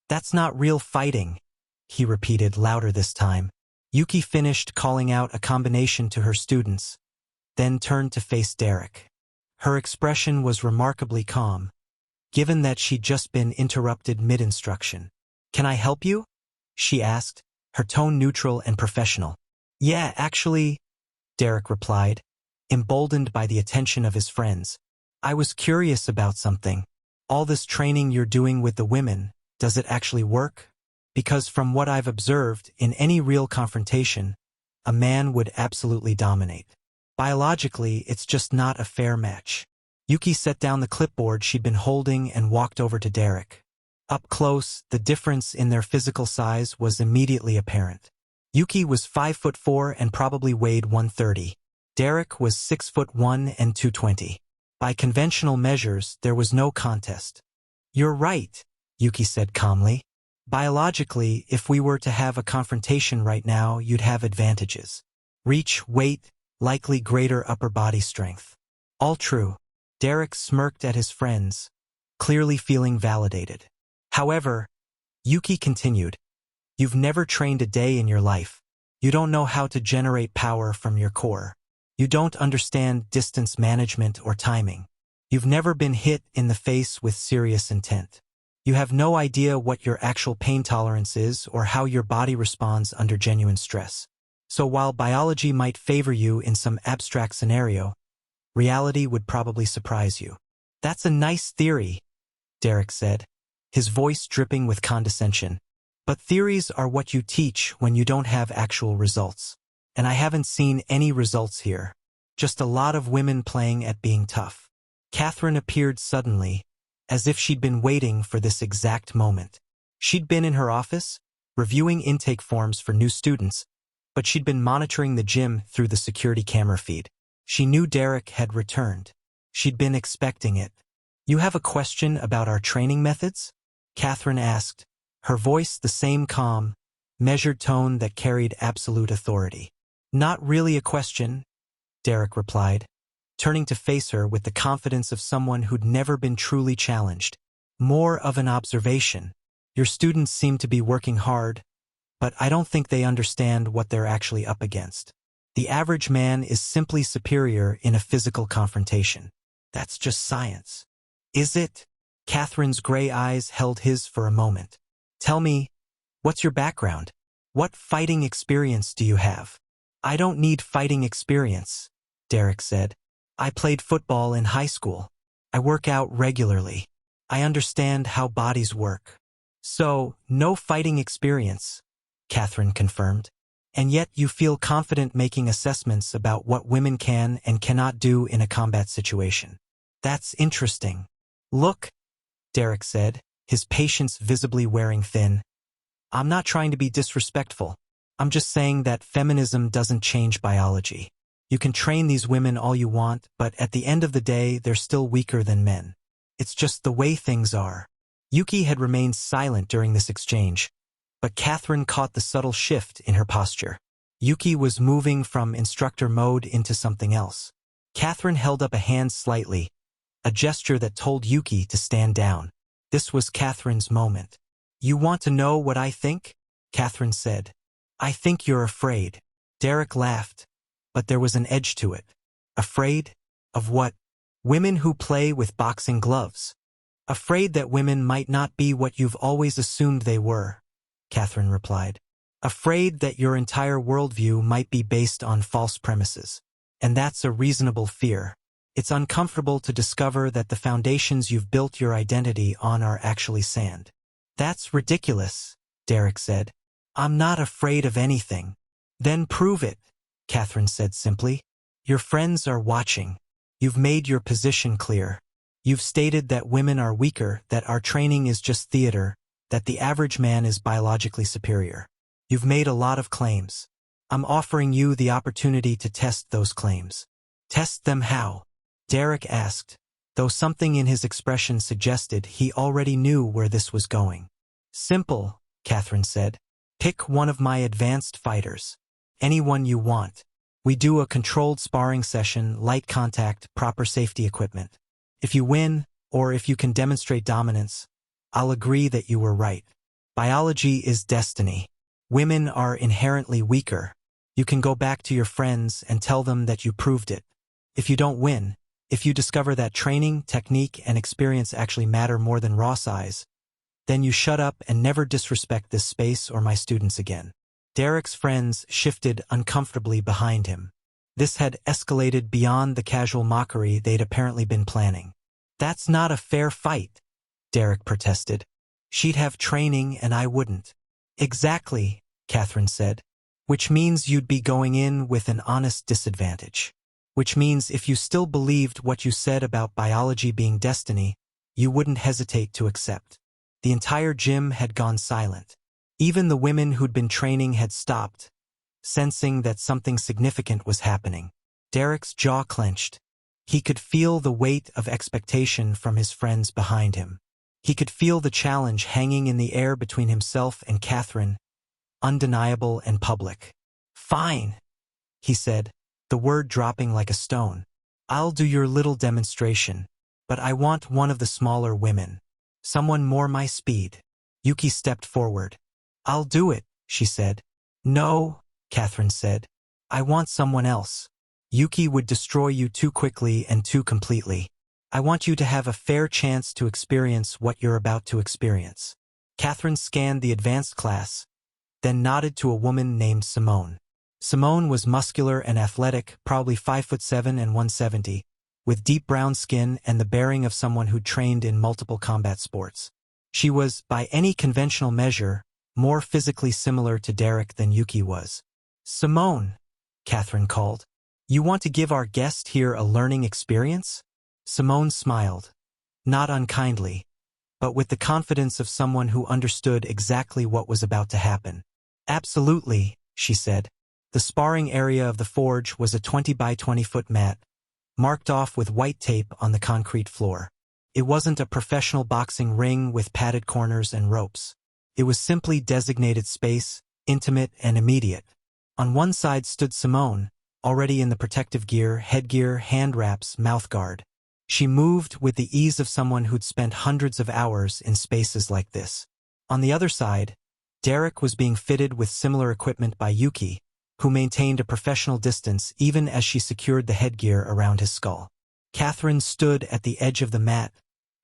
that's not real fighting," he repeated louder this time. Yuki finished calling out a combination to her students, then turned to face Derek. Her expression was remarkably calm, given that she'd just been interrupted mid-instruction. "Can I help you?" she asked, her tone neutral and professional. "Yeah, actually," Derek replied, emboldened by the attention of his friends. "I was curious about something. All this training you're doing with the women, does it actually work? Because from what I've observed, in any real confrontation, a man would absolutely dominate. Biologically, it's just not a fair match." Yuki set down the clipboard she'd been holding and walked over to Derek. Up close, the difference in their physical size was immediately apparent. Yuki was 5'4" and probably weighed 130. Derek was 6'1" and 220. By conventional measures, there was no contest. "You're right," Yuki said calmly. "Biologically, if we were to have a confrontation right now, you'd have advantages. Reach, weight, likely greater upper body strength." All true. Derek smirked at his friends, clearly feeling validated. However, Yuki continued, "You've never trained a day in your life. You don't know how to generate power from your core. You don't understand distance management or timing. You've never been hit in the face with serious intent. You have no idea what your actual pain tolerance is or how your body responds under genuine stress. So while biology might favor you in some abstract scenario, reality would probably surprise you." "That's a nice theory," Derek said, his voice dripping with condescension. "But theories are what you teach when you don't have actual results. And I haven't seen any results here. Just a lot of women playing at being tough." Catherine appeared suddenly, as if she'd been waiting for this exact moment. She'd been in her office, reviewing intake forms for new students, but she'd been monitoring the gym through the security camera feed. She knew Derek had returned. She'd been expecting it. "You have a question about our training methods?" Catherine asked, her voice the same calm, measured tone that carried absolute authority. "Not really a question," Derek replied, turning to face her with the confidence of someone who'd never been truly challenged. "More of an observation. Your students seem to be working hard, but I don't think they understand what they're actually up against. The average man is simply superior in a physical confrontation. That's just science." "Is it?" Catherine's gray eyes held his for a moment. "Tell me, what's your background? What fighting experience do you have?" "I don't need fighting experience," Derek said. "I played football in high school. I work out regularly. I understand how bodies work." "So, no fighting experience," Catherine confirmed. "And yet you feel confident making assessments about what women can and cannot do in a combat situation. That's interesting." "Look," Derek said, his patience visibly wearing thin, "I'm not trying to be disrespectful. I'm just saying that feminism doesn't change biology. You can train these women all you want, but at the end of the day, they're still weaker than men. It's just the way things are." Yuki had remained silent during this exchange, but Catherine caught the subtle shift in her posture. Yuki was moving from instructor mode into something else. Catherine held up a hand slightly, a gesture that told Yuki to stand down. This was Catherine's moment. "You want to know what I think?" Catherine said. "I think you're afraid." Derek laughed, but there was an edge to it. "Afraid? Of what?" "Women who play with boxing gloves. Afraid that women might not be what you've always assumed they were," Catherine replied. "Afraid that your entire worldview might be based on false premises. And that's a reasonable fear. It's uncomfortable to discover that the foundations you've built your identity on are actually sand." "That's ridiculous," Derek said. "I'm not afraid of anything." "Then prove it," Catherine said simply. "Your friends are watching. You've made your position clear. You've stated that women are weaker, that our training is just theater, that the average man is biologically superior. You've made a lot of claims. I'm offering you the opportunity to test those claims." "Test them how?" Derek asked, though something in his expression suggested he already knew where this was going. "Simple," Catherine said. "Pick one of my advanced fighters. Anyone you want. We do a controlled sparring session, light contact, proper safety equipment. If you win, or if you can demonstrate dominance, I'll agree that you were right. Biology is destiny. Women are inherently weaker. You can go back to your friends and tell them that you proved it. If you don't win, if you discover that training, technique, and experience actually matter more than raw size, then you shut up and never disrespect this space or my students again." Derek's friends shifted uncomfortably behind him. This had escalated beyond the casual mockery they'd apparently been planning. "That's not a fair fight," Derek protested. "She'd have training and I wouldn't." "Exactly," Catherine said. "Which means you'd be going in with an honest disadvantage. Which means if you still believed what you said about biology being destiny, you wouldn't hesitate to accept." The entire gym had gone silent. Even the women who'd been training had stopped, sensing that something significant was happening. Derek's jaw clenched. He could feel the weight of expectation from his friends behind him. He could feel the challenge hanging in the air between himself and Catherine, undeniable and public. "Fine," he said, the word dropping like a stone. "I'll do your little demonstration, but I want one of the smaller women. Someone more my speed." Yuki stepped forward. "I'll do it," she said. "No," Catherine said. "I want someone else. Yuki would destroy you too quickly and too completely. I want you to have a fair chance to experience what you're about to experience." Catherine scanned the advanced class, then nodded to a woman named Simone. Simone was muscular and athletic, probably 5'7" and 170, with deep brown skin and the bearing of someone who'd trained in multiple combat sports. She was, by any conventional measure, more physically similar to Derek than Yuki was. "Simone," Catherine called, "you want to give our guest here a learning experience?" Simone smiled, not unkindly, but with the confidence of someone who understood exactly what was about to happen. "Absolutely," she said. The sparring area of the forge was a 20 by 20-foot mat, marked off with white tape on the concrete floor. It wasn't a professional boxing ring with padded corners and ropes. It was simply designated space, intimate and immediate. On one side stood Simone, already in the protective gear, headgear, hand wraps, mouthguard. She moved with the ease of someone who'd spent hundreds of hours in spaces like this. On the other side, Derek was being fitted with similar equipment by Yuki, who maintained a professional distance even as she secured the headgear around his skull. Catherine stood at the edge of the mat,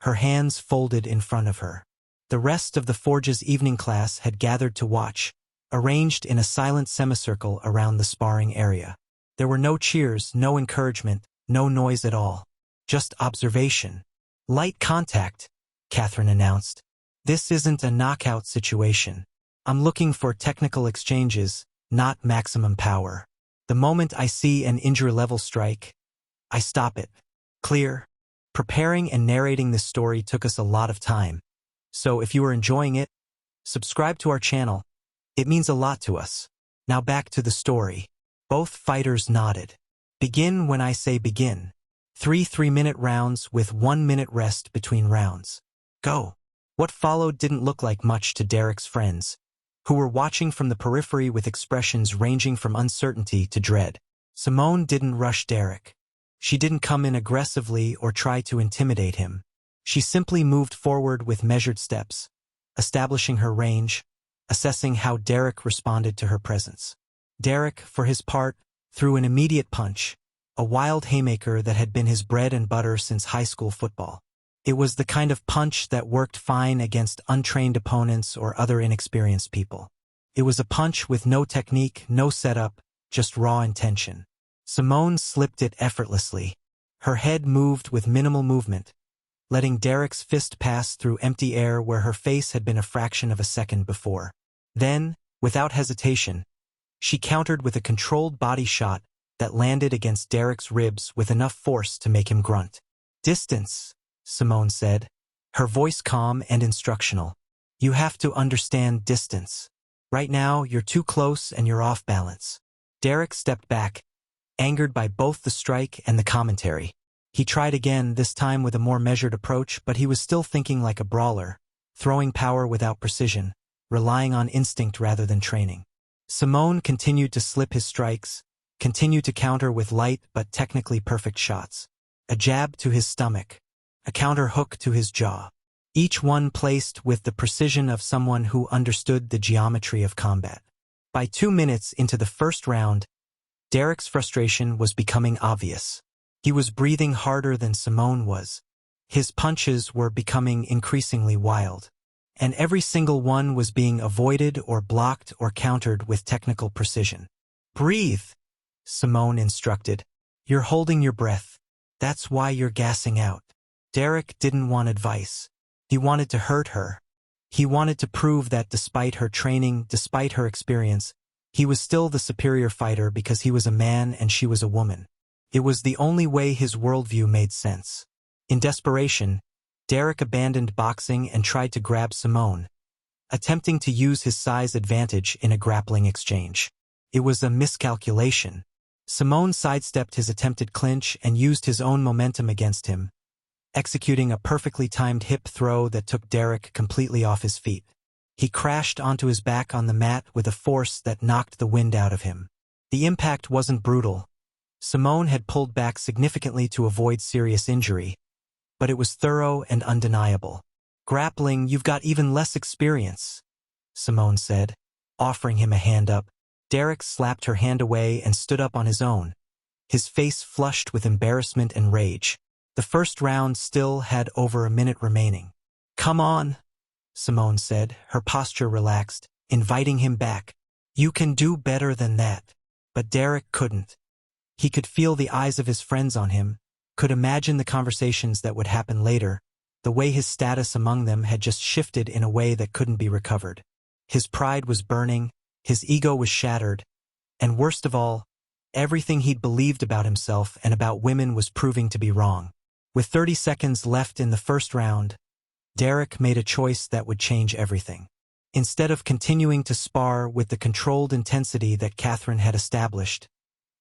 her hands folded in front of her. The rest of the forge's evening class had gathered to watch, arranged in a silent semicircle around the sparring area. There were no cheers, no encouragement, no noise at all. Just observation. "Light contact," Catherine announced. "This isn't a knockout situation. I'm looking for technical exchanges, not maximum power. The moment I see an injury-level strike, I stop it. Clear?" Preparing and narrating this story took us a lot of time, so if you are enjoying it, subscribe to our channel. It means a lot to us. Now back to the story. Both fighters nodded. "Begin when I say begin. 3 3-minute rounds with 1 minute rest between rounds. Go." What followed didn't look like much to Derek's friends, who were watching from the periphery with expressions ranging from uncertainty to dread. Simone didn't rush Derek. She didn't come in aggressively or try to intimidate him. She simply moved forward with measured steps, establishing her range, assessing how Derek responded to her presence. Derek, for his part, threw an immediate punch, a wild haymaker that had been his bread and butter since high school football. It was the kind of punch that worked fine against untrained opponents or other inexperienced people. It was a punch with no technique, no setup, just raw intention. Simone slipped it effortlessly. Her head moved with minimal movement, letting Derek's fist pass through empty air where her face had been a fraction of a second before. Then, without hesitation, she countered with a controlled body shot that landed against Derek's ribs with enough force to make him grunt. "Distance," Simone said, her voice calm and instructional. "You have to understand distance. Right now, you're too close and you're off balance." Derek stepped back, angered by both the strike and the commentary. He tried again, this time with a more measured approach, but he was still thinking like a brawler, throwing power without precision, relying on instinct rather than training. Simone continued to slip his strikes, continued to counter with light but technically perfect shots. A jab to his stomach, a counter hook to his jaw, each one placed with the precision of someone who understood the geometry of combat. By 2 minutes into the first round, Derek's frustration was becoming obvious. He was breathing harder than Simone was. His punches were becoming increasingly wild, and every single one was being avoided or blocked or countered with technical precision. "Breathe," Simone instructed. "You're holding your breath. That's why you're gassing out." Derek didn't want advice. He wanted to hurt her. He wanted to prove that despite her training, despite her experience, he was still the superior fighter because he was a man and she was a woman. It was the only way his worldview made sense. In desperation, Derek abandoned boxing and tried to grab Simone, attempting to use his size advantage in a grappling exchange. It was a miscalculation. Simone sidestepped his attempted clinch and used his own momentum against him, executing a perfectly timed hip throw that took Derek completely off his feet. He crashed onto his back on the mat with a force that knocked the wind out of him. The impact wasn't brutal. Simone had pulled back significantly to avoid serious injury, but it was thorough and undeniable. "Grappling, you've got even less experience," Simone said, offering him a hand up. Derek slapped her hand away and stood up on his own, his face flushed with embarrassment and rage. The first round still had over a minute remaining. "Come on," Simone said, her posture relaxed, inviting him back. "You can do better than that." But Derek couldn't. He could feel the eyes of his friends on him, could imagine the conversations that would happen later, the way his status among them had just shifted in a way that couldn't be recovered. His pride was burning, his ego was shattered, and worst of all, everything he'd believed about himself and about women was proving to be wrong. With 30 seconds left in the first round, Derek made a choice that would change everything. Instead of continuing to spar with the controlled intensity that Catherine had established,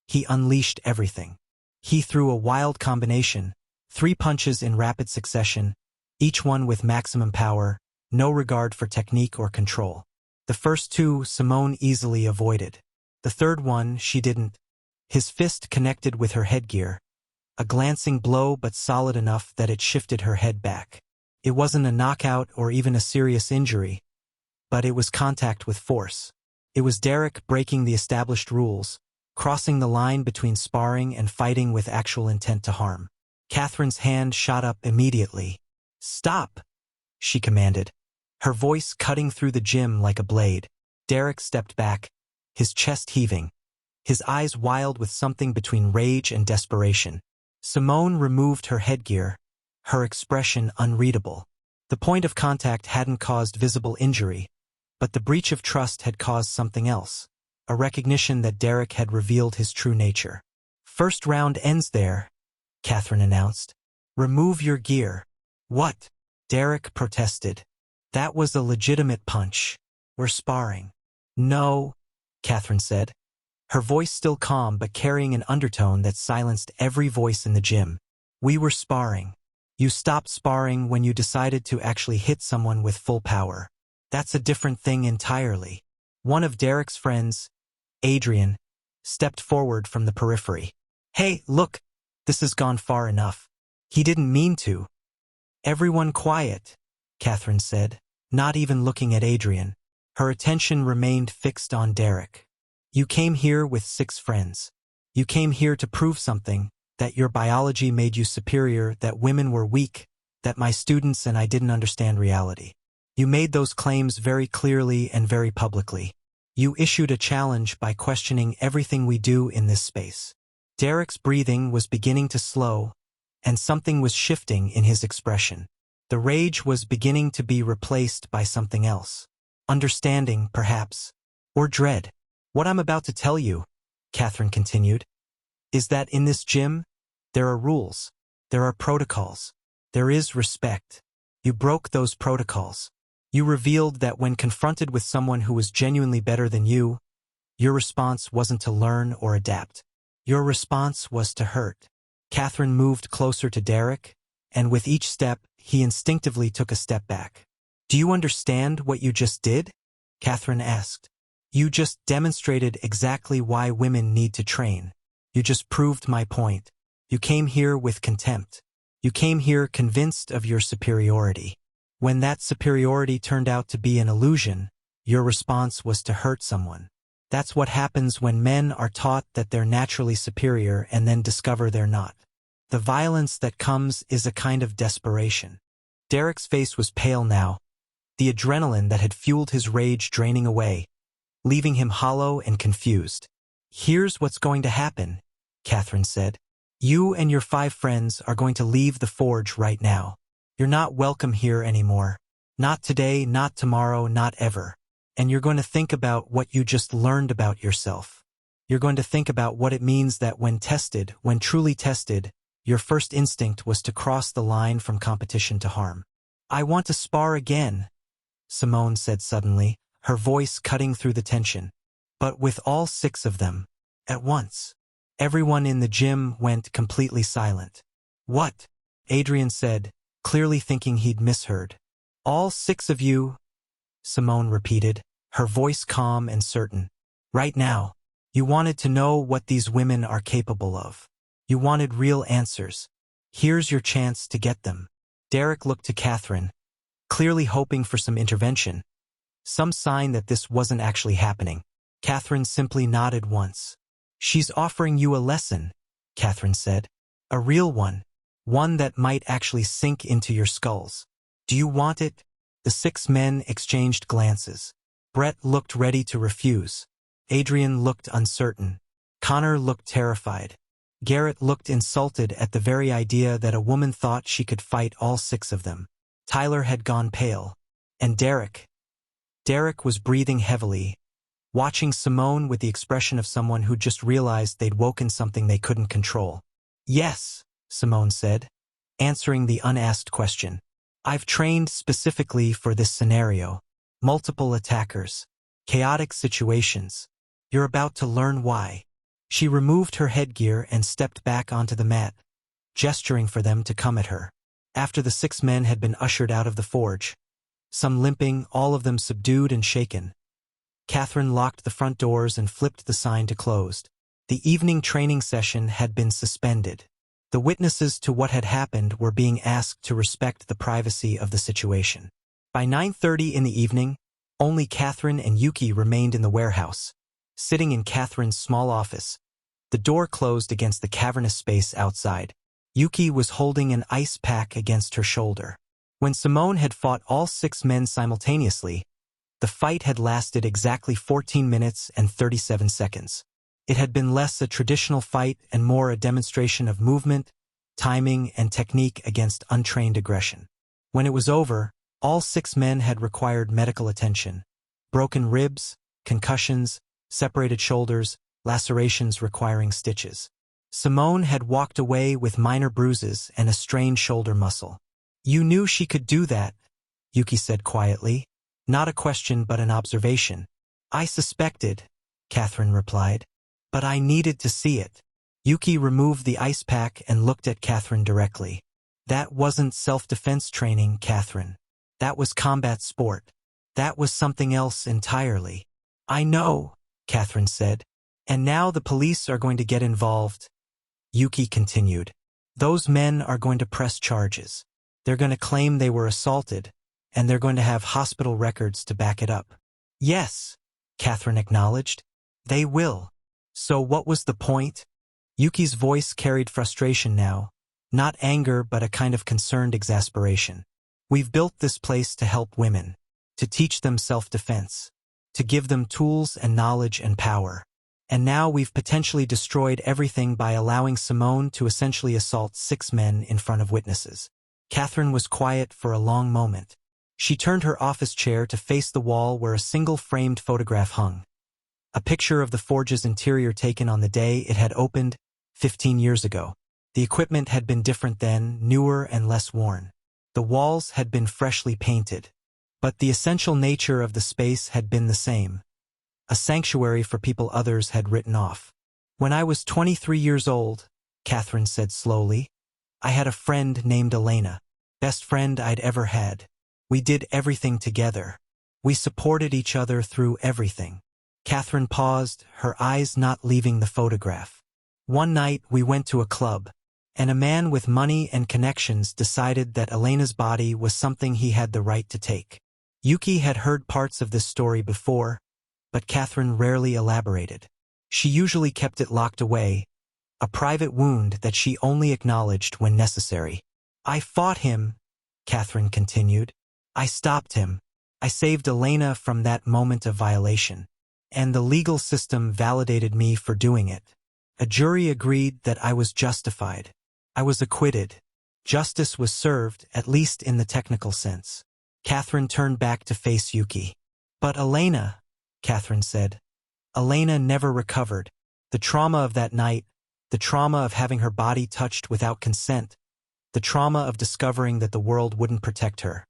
he unleashed everything. He threw a wild combination, 3 punches in rapid succession, each one with maximum power, no regard for technique or control. The first 2 Simone easily avoided. The third one she didn't. His fist connected with her headgear, a glancing blow but solid enough that it shifted her head back. It wasn't a knockout or even a serious injury, but it was contact with force. It was Derek breaking the established rules, crossing the line between sparring and fighting with actual intent to harm. Catherine's hand shot up immediately. "Stop!" she commanded, her voice cutting through the gym like a blade. Derek stepped back, his chest heaving, his eyes wild with something between rage and desperation. Simone removed her headgear, her expression unreadable. The point of contact hadn't caused visible injury, but the breach of trust had caused something else, a recognition that Derek had revealed his true nature. "First round ends there," Catherine announced. "Remove your gear." "What?" Derek protested. "That was a legitimate punch. We're sparring." "No," Catherine said, her voice still calm but carrying an undertone that silenced every voice in the gym. "We were sparring. You stopped sparring when you decided to actually hit someone with full power. That's a different thing entirely." One of Derek's friends, Adrian, stepped forward from the periphery. "Hey, look, this has gone far enough. He didn't mean to." "Everyone quiet," Catherine said, not even looking at Adrian. Her attention remained fixed on Derek. "You came here with 6 friends. You came here to prove something, that your biology made you superior, that women were weak, that my students and I didn't understand reality. You made those claims very clearly and very publicly. You issued a challenge by questioning everything we do in this space." Derek's breathing was beginning to slow, and something was shifting in his expression. The rage was beginning to be replaced by something else. Understanding, perhaps, or dread. "What I'm about to tell you," Catherine continued, "is that in this gym, there are rules, there are protocols, there is respect. You broke those protocols. You revealed that when confronted with someone who was genuinely better than you, your response wasn't to learn or adapt. Your response was to hurt." Catherine moved closer to Derek, and with each step, he instinctively took a step back. "Do you understand what you just did?" Catherine asked. "You just demonstrated exactly why women need to train. You just proved my point. You came here with contempt. You came here convinced of your superiority. When that superiority turned out to be an illusion, your response was to hurt someone. That's what happens when men are taught that they're naturally superior and then discover they're not. The violence that comes is a kind of desperation." Derek's face was pale now, the adrenaline that had fueled his rage draining away, leaving him hollow and confused. "Here's what's going to happen," Catherine said. "You and your 5 friends are going to leave the forge right now. You're not welcome here anymore. Not today, not tomorrow, not ever. And you're going to think about what you just learned about yourself. You're going to think about what it means that when tested, when truly tested, your first instinct was to cross the line from competition to harm. I want to spar again, Simone said suddenly, her voice cutting through the tension. But with all 6 of them, at once. Everyone in the gym went completely silent. What? Adrian said, clearly thinking he'd misheard. All 6 of you, Simone repeated, her voice calm and certain. Right now. You wanted to know what these women are capable of. You wanted real answers. Here's your chance to get them. Derek looked to Catherine, clearly hoping for some intervention, some sign that this wasn't actually happening. Catherine simply nodded once. She's offering you a lesson, Catherine said. A real one. One that might actually sink into your skulls. Do you want it? The 6 men exchanged glances. Brett looked ready to refuse. Adrian looked uncertain. Connor looked terrified. Garrett looked insulted at the very idea that a woman thought she could fight all 6 of them. Tyler had gone pale. And Derek was breathing heavily, watching Simone with the expression of someone who just realized they'd woken something they couldn't control. Yes, Simone said, answering the unasked question. I've trained specifically for this scenario. Multiple attackers. Chaotic situations. You're about to learn why. She removed her headgear and stepped back onto the mat, gesturing for them to come at her. After the 6 men had been ushered out of the forge, some limping, all of them subdued and shaken, Catherine locked the front doors and flipped the sign to closed. The evening training session had been suspended. The witnesses to what had happened were being asked to respect the privacy of the situation. By 9:30 in the evening, only Catherine and Yuki remained in the warehouse, sitting in Catherine's small office. The door closed against the cavernous space outside. Yuki was holding an ice pack against her shoulder. When Simone had fought all 6 men simultaneously, the fight had lasted exactly 14 minutes and 37 seconds. It had been less a traditional fight and more a demonstration of movement, timing, and technique against untrained aggression. When it was over, all 6 men had required medical attention. Broken ribs, concussions, separated shoulders, lacerations requiring stitches. Simone had walked away with minor bruises and a strained shoulder muscle. You knew she could do that, Yuki said quietly. Not a question but an observation. I suspected, Catherine replied. But I needed to see it. Yuki removed the ice pack and looked at Catherine directly. That wasn't self-defense training, Catherine. That was combat sport. That was something else entirely. I know, Catherine said. And now the police are going to get involved. Yuki continued. Those men are going to press charges. They're going to claim they were assaulted, and they're going to have hospital records to back it up. Yes, Catherine acknowledged. They will. So what was the point? Yuki's voice carried frustration now, not anger but a kind of concerned exasperation. We've built this place to help women, to teach them self-defense, to give them tools and knowledge and power. And now we've potentially destroyed everything by allowing Simone to essentially assault 6 men in front of witnesses. Catherine was quiet for a long moment. She turned her office chair to face the wall where a single framed photograph hung. A picture of the forge's interior taken on the day it had opened 15 years ago. The equipment had been different then, newer and less worn. The walls had been freshly painted. But the essential nature of the space had been the same. A sanctuary for people others had written off. When I was 23 years old, Catherine said slowly, I had a friend named Elena. Best friend I'd ever had. We did everything together. We supported each other through everything. Catherine paused, her eyes not leaving the photograph. One night we went to a club, and a man with money and connections decided that Elena's body was something he had the right to take. Yuki had heard parts of this story before, but Catherine rarely elaborated. She usually kept it locked away, a private wound that she only acknowledged when necessary. I fought him, Catherine continued. I stopped him. I saved Elena from that moment of violation. And the legal system validated me for doing it. A jury agreed that I was justified. I was acquitted. Justice was served, at least in the technical sense. Catherine turned back to face Yuki. But Elena, Catherine said. Elena never recovered. The trauma of that night, the trauma of having her body touched without consent, the trauma of discovering that the world wouldn't protect her.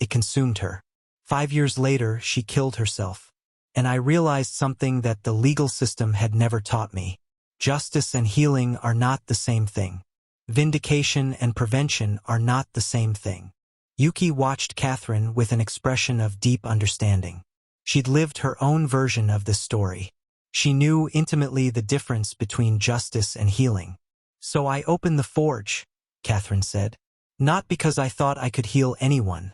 It consumed her. 5 years later, she killed herself. And I realized something that the legal system had never taught me. Justice and healing are not the same thing. Vindication and prevention are not the same thing. Yuki watched Catherine with an expression of deep understanding. She'd lived her own version of this story. She knew intimately the difference between justice and healing. So I opened the forge, Catherine said. Not because I thought I could heal anyone.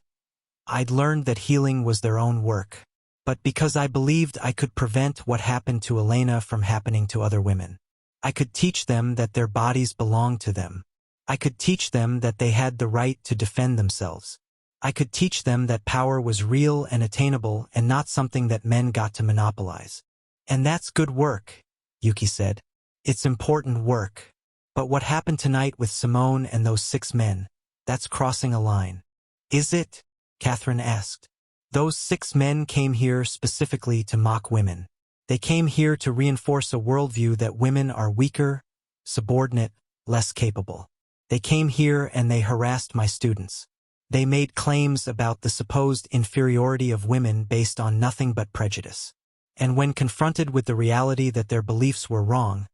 I'd learned that healing was their own work. But because I believed I could prevent what happened to Elena from happening to other women. I could teach them that their bodies belonged to them. I could teach them that they had the right to defend themselves. I could teach them that power was real and attainable and not something that men got to monopolize. And that's good work, Yuki said. It's important work. But what happened tonight with Simone and those 6 men, that's crossing a line. Is it? Catherine asked. Those 6 men came here specifically to mock women. They came here to reinforce a worldview that women are weaker, subordinate, less capable. They came here and they harassed my students. They made claims about the supposed inferiority of women based on nothing but prejudice. And when confronted with the reality that their beliefs were wrong,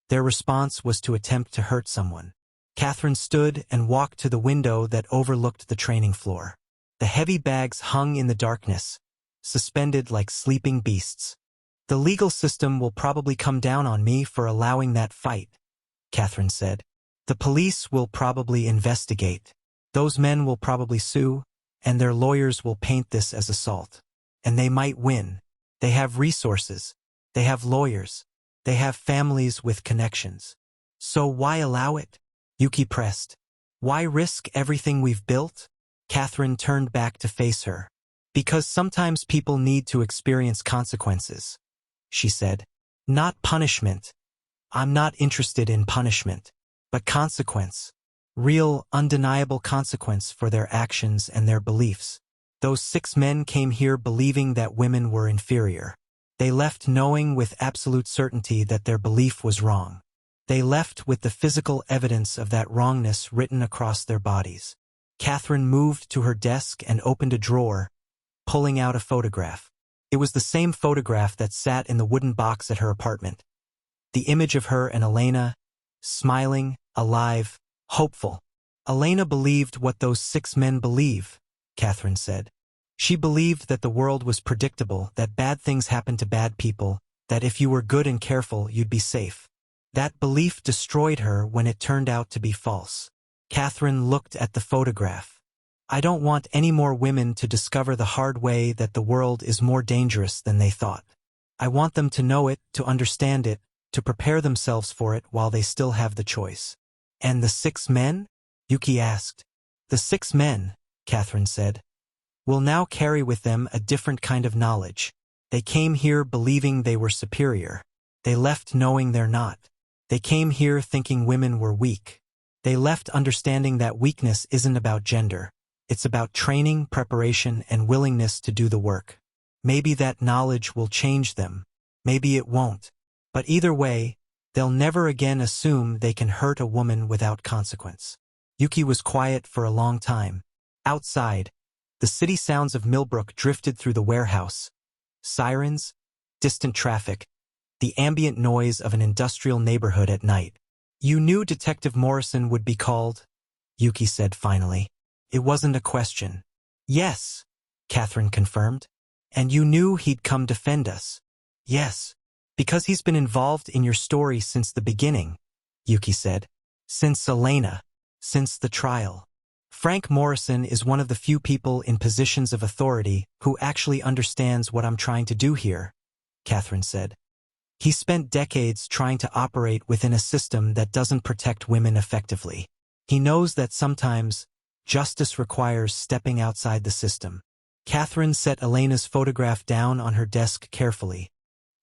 their response was to attempt to hurt someone. Catherine stood and walked to the window that overlooked the training floor. The heavy bags hung in the darkness, suspended like sleeping beasts. The legal system will probably come down on me for allowing that fight, Catherine said. The police will probably investigate. Those men will probably sue, and their lawyers will paint this as assault. And they might win. They have resources. They have lawyers. They have families with connections. So why allow it? Yuki pressed. Why risk everything we've built? Catherine turned back to face her. Because sometimes people need to experience consequences, she said. Not punishment. I'm not interested in punishment, but consequence. Real, undeniable consequence for their actions and their beliefs. Those 6 men came here believing that women were inferior. They left knowing with absolute certainty that their belief was wrong. They left with the physical evidence of that wrongness written across their bodies. Catherine moved to her desk and opened a drawer, pulling out a photograph. It was the same photograph that sat in the wooden box at her apartment. The image of her and Elena, smiling, alive, hopeful. Elena believed what those 6 men believe, Catherine said. She believed that the world was predictable, that bad things happened to bad people, that if you were good and careful, you'd be safe. That belief destroyed her when it turned out to be false. Catherine looked at the photograph. I don't want any more women to discover the hard way that the world is more dangerous than they thought. I want them to know it, to understand it, to prepare themselves for it while they still have the choice. And the 6 men? Yuki asked. The 6 men, Catherine said, will now carry with them a different kind of knowledge. They came here believing they were superior. They left knowing they're not. They came here thinking women were weak. They left understanding that weakness isn't about gender. It's about training, preparation, and willingness to do the work. Maybe that knowledge will change them. Maybe it won't. But either way, they'll never again assume they can hurt a woman without consequence. Yuki was quiet for a long time. Outside, the city sounds of Millbrook drifted through the warehouse. Sirens, distant traffic, the ambient noise of an industrial neighborhood at night. You knew Detective Morrison would be called, Yuki said finally. It wasn't a question. Yes, Catherine confirmed. And you knew he'd come defend us. Yes, because he's been involved in your story since the beginning, Yuki said. Since Elena, since the trial. Frank Morrison is one of the few people in positions of authority who actually understands what I'm trying to do here, Catherine said. He spent decades trying to operate within a system that doesn't protect women effectively. He knows that sometimes justice requires stepping outside the system. Catherine set Elena's photograph down on her desk carefully,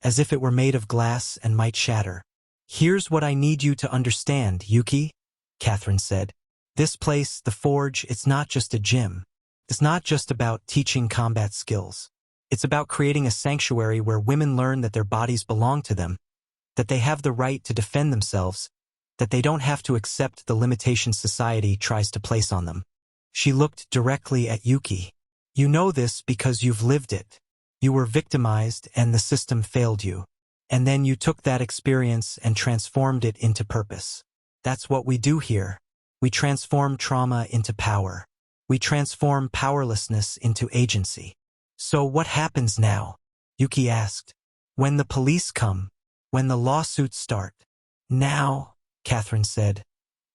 as if it were made of glass and might shatter. Here's what I need you to understand, Yuki, Catherine said. This place, the Forge, it's not just a gym. It's not just about teaching combat skills. It's about creating a sanctuary where women learn that their bodies belong to them, that they have the right to defend themselves, that they don't have to accept the limitations society tries to place on them. She looked directly at Yuki. You know this because you've lived it. You were victimized and the system failed you. And then you took that experience and transformed it into purpose. That's what we do here. We transform trauma into power. We transform powerlessness into agency. So what happens now? Yuki asked. When the police come, when the lawsuits start. Now, Catherine said.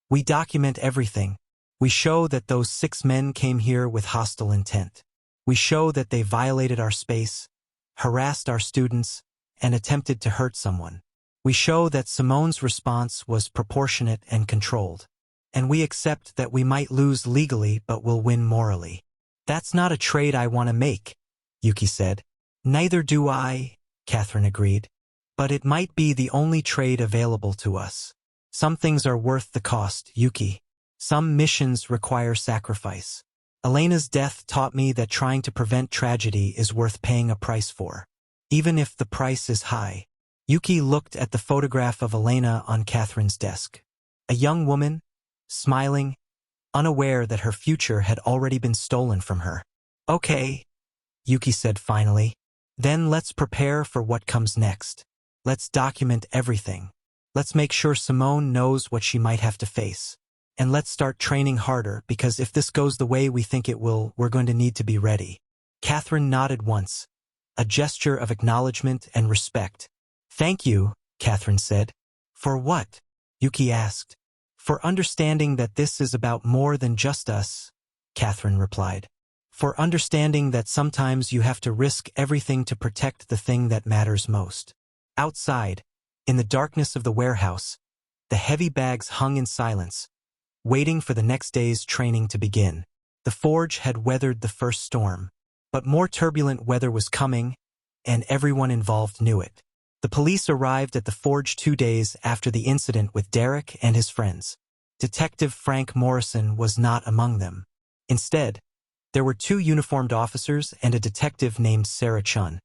We document everything. We show that those 6 men came here with hostile intent. We show that they violated our space, harassed our students, and attempted to hurt someone. We show that Simone's response was proportionate and controlled. And we accept that we might lose legally but will win morally. That's not a trade I want to make, Yuki said. Neither do I, Catherine agreed. But it might be the only trade available to us. Some things are worth the cost, Yuki. Some missions require sacrifice. Elena's death taught me that trying to prevent tragedy is worth paying a price for, even if the price is high. Yuki looked at the photograph of Elena on Catherine's desk. A young woman, smiling, unaware that her future had already been stolen from her. Okay, Yuki said finally. Then let's prepare for what comes next. Let's document everything. Let's make sure Simone knows what she might have to face. And let's start training harder because if this goes the way we think it will, we're going to need to be ready. Catherine nodded once, a gesture of acknowledgement and respect. Thank you, Catherine said. For what? Yuki asked. For understanding that this is about more than just us, Catherine replied. For understanding that sometimes you have to risk everything to protect the thing that matters most. Outside, in the darkness of the warehouse, the heavy bags hung in silence, waiting for the next day's training to begin. The forge had weathered the first storm, but more turbulent weather was coming, and everyone involved knew it. The police arrived at the forge 2 days after the incident with Derek and his friends. Detective Frank Morrison was not among them. Instead, there were 2 uniformed officers and a detective named Sarah Chun,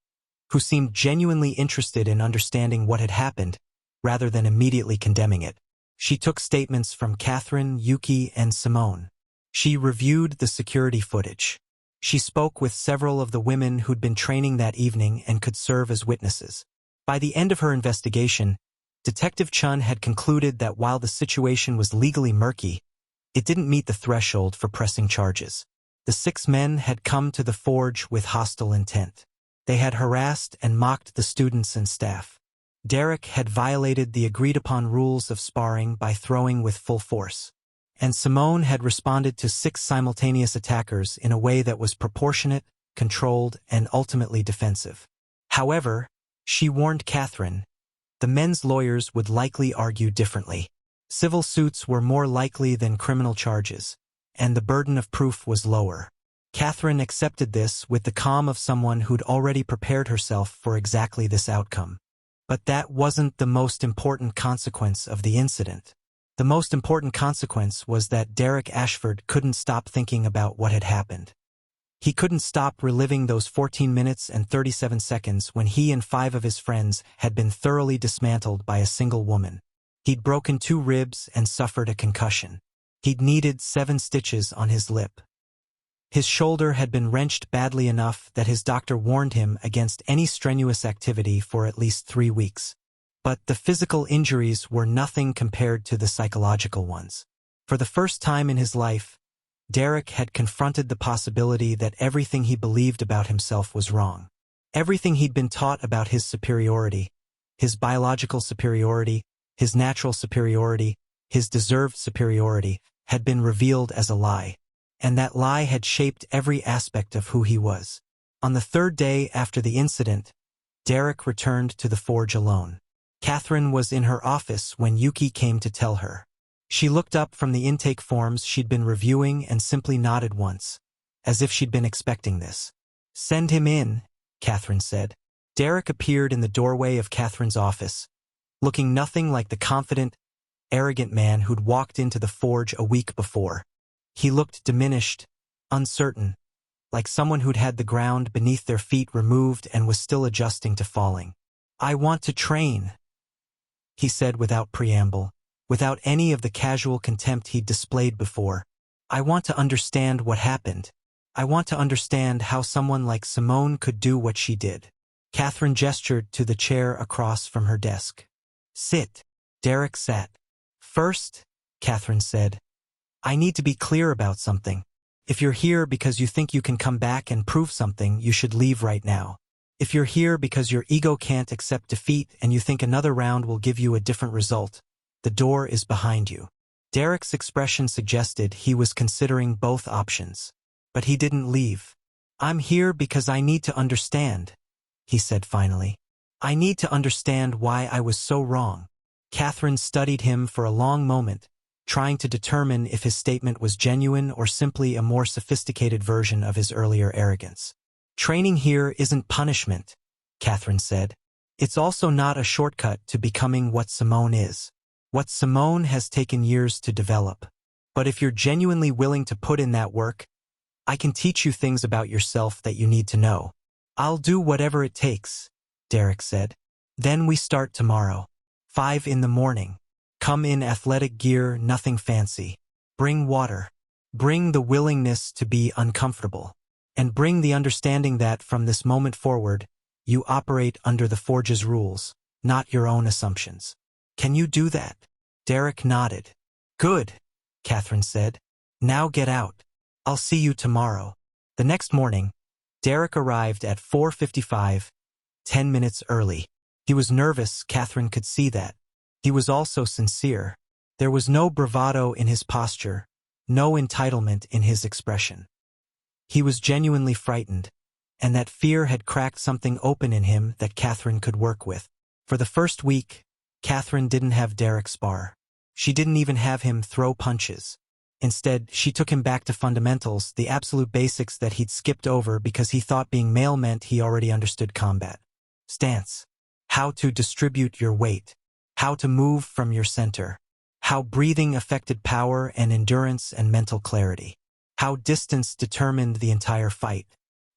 who seemed genuinely interested in understanding what had happened, rather than immediately condemning it. She took statements from Catherine, Yuki, and Simone. She reviewed the security footage. She spoke with several of the women who'd been training that evening and could serve as witnesses. By the end of her investigation, Detective Chun had concluded that while the situation was legally murky, it didn't meet the threshold for pressing charges. The 6 men had come to the forge with hostile intent. They had harassed and mocked the students and staff. Derek had violated the agreed-upon rules of sparring by throwing with full force. And Simone had responded to 6 simultaneous attackers in a way that was proportionate, controlled, and ultimately defensive. However, she warned Catherine, the men's lawyers would likely argue differently. Civil suits were more likely than criminal charges, and the burden of proof was lower. Catherine accepted this with the calm of someone who'd already prepared herself for exactly this outcome. But that wasn't the most important consequence of the incident. The most important consequence was that Derek Ashford couldn't stop thinking about what had happened. He couldn't stop reliving those 14 minutes and 37 seconds when he and 5 of his friends had been thoroughly dismantled by a single woman. He'd broken 2 ribs and suffered a concussion. He'd needed 7 stitches on his lip. His shoulder had been wrenched badly enough that his doctor warned him against any strenuous activity for at least 3 weeks. But the physical injuries were nothing compared to the psychological ones. For the first time in his life, Derek had confronted the possibility that everything he believed about himself was wrong. Everything he'd been taught about his superiority, his biological superiority, his natural superiority, his deserved superiority, had been revealed as a lie. And that lie had shaped every aspect of who he was. On the 3rd day after the incident, Derek returned to the forge alone. Catherine was in her office when Yuki came to tell her. She looked up from the intake forms she'd been reviewing and simply nodded once, as if she'd been expecting this. "Send him in," Catherine said. Derek appeared in the doorway of Catherine's office, looking nothing like the confident, arrogant man who'd walked into the forge a week before. He looked diminished, uncertain, like someone who'd had the ground beneath their feet removed and was still adjusting to falling. "I want to train," he said without preamble, without any of the casual contempt he'd displayed before. I want to understand what happened. I want to understand how someone like Simone could do what she did. Catherine gestured to the chair across from her desk. Sit. Derek sat. First, Catherine said, I need to be clear about something. If you're here because you think you can come back and prove something, you should leave right now. If you're here because your ego can't accept defeat and you think another round will give you a different result, the door is behind you. Derek's expression suggested he was considering both options. But he didn't leave. I'm here because I need to understand, he said finally. I need to understand why I was so wrong. Catherine studied him for a long moment, trying to determine if his statement was genuine or simply a more sophisticated version of his earlier arrogance. Training here isn't punishment, Catherine said. It's also not a shortcut to becoming what Simone is. What Simone has taken years to develop. But if you're genuinely willing to put in that work, I can teach you things about yourself that you need to know. I'll do whatever it takes, Derek said. Then we start tomorrow. 5 in the morning. Come in athletic gear, nothing fancy. Bring water. Bring the willingness to be uncomfortable. And bring the understanding that from this moment forward, you operate under the Forge's rules, not your own assumptions. Can you do that? Derek nodded. Good, Catherine said. Now get out. I'll see you tomorrow. The next morning, Derek arrived at 4:55, 10 minutes early. He was nervous, Catherine could see that. He was also sincere. There was no bravado in his posture, no entitlement in his expression. He was genuinely frightened, and that fear had cracked something open in him that Catherine could work with. For the first week, Catherine didn't have Derek spar. She didn't even have him throw punches. Instead, she took him back to fundamentals, the absolute basics that he'd skipped over because he thought being male meant he already understood combat. Stance. How to distribute your weight. How to move from your center. How breathing affected power and endurance and mental clarity. How distance determined the entire fight.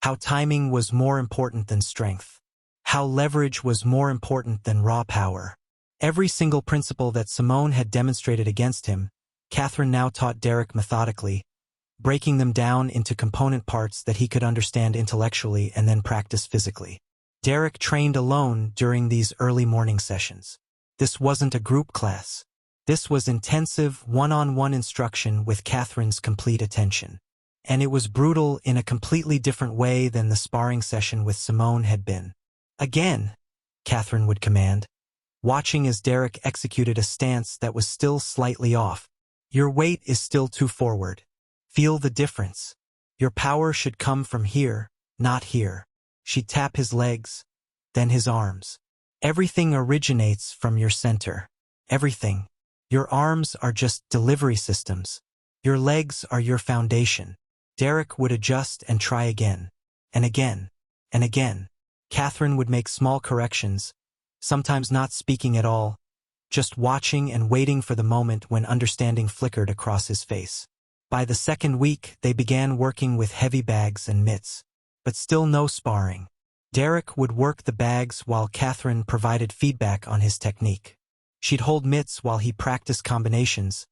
How timing was more important than strength. How leverage was more important than raw power. Every single principle that Simone had demonstrated against him, Catherine now taught Derek methodically, breaking them down into component parts that he could understand intellectually and then practice physically. Derek trained alone during these early morning sessions. This wasn't a group class. This was intensive, one-on-one instruction with Catherine's complete attention. And it was brutal in a completely different way than the sparring session with Simone had been. Again, Catherine would command, watching as Derek executed a stance that was still slightly off. Your weight is still too forward. Feel the difference. Your power should come from here, not here. She'd tap his legs, then his arms. Everything originates from your center. Everything. Your arms are just delivery systems. Your legs are your foundation. Derek would adjust and try again, and again, and again. Catherine would make small corrections, sometimes not speaking at all, just watching and waiting for the moment when understanding flickered across his face. By the second week, they began working with heavy bags and mitts, but still no sparring. Derek would work the bags while Catherine provided feedback on his technique. She'd hold mitts while he practiced combinations,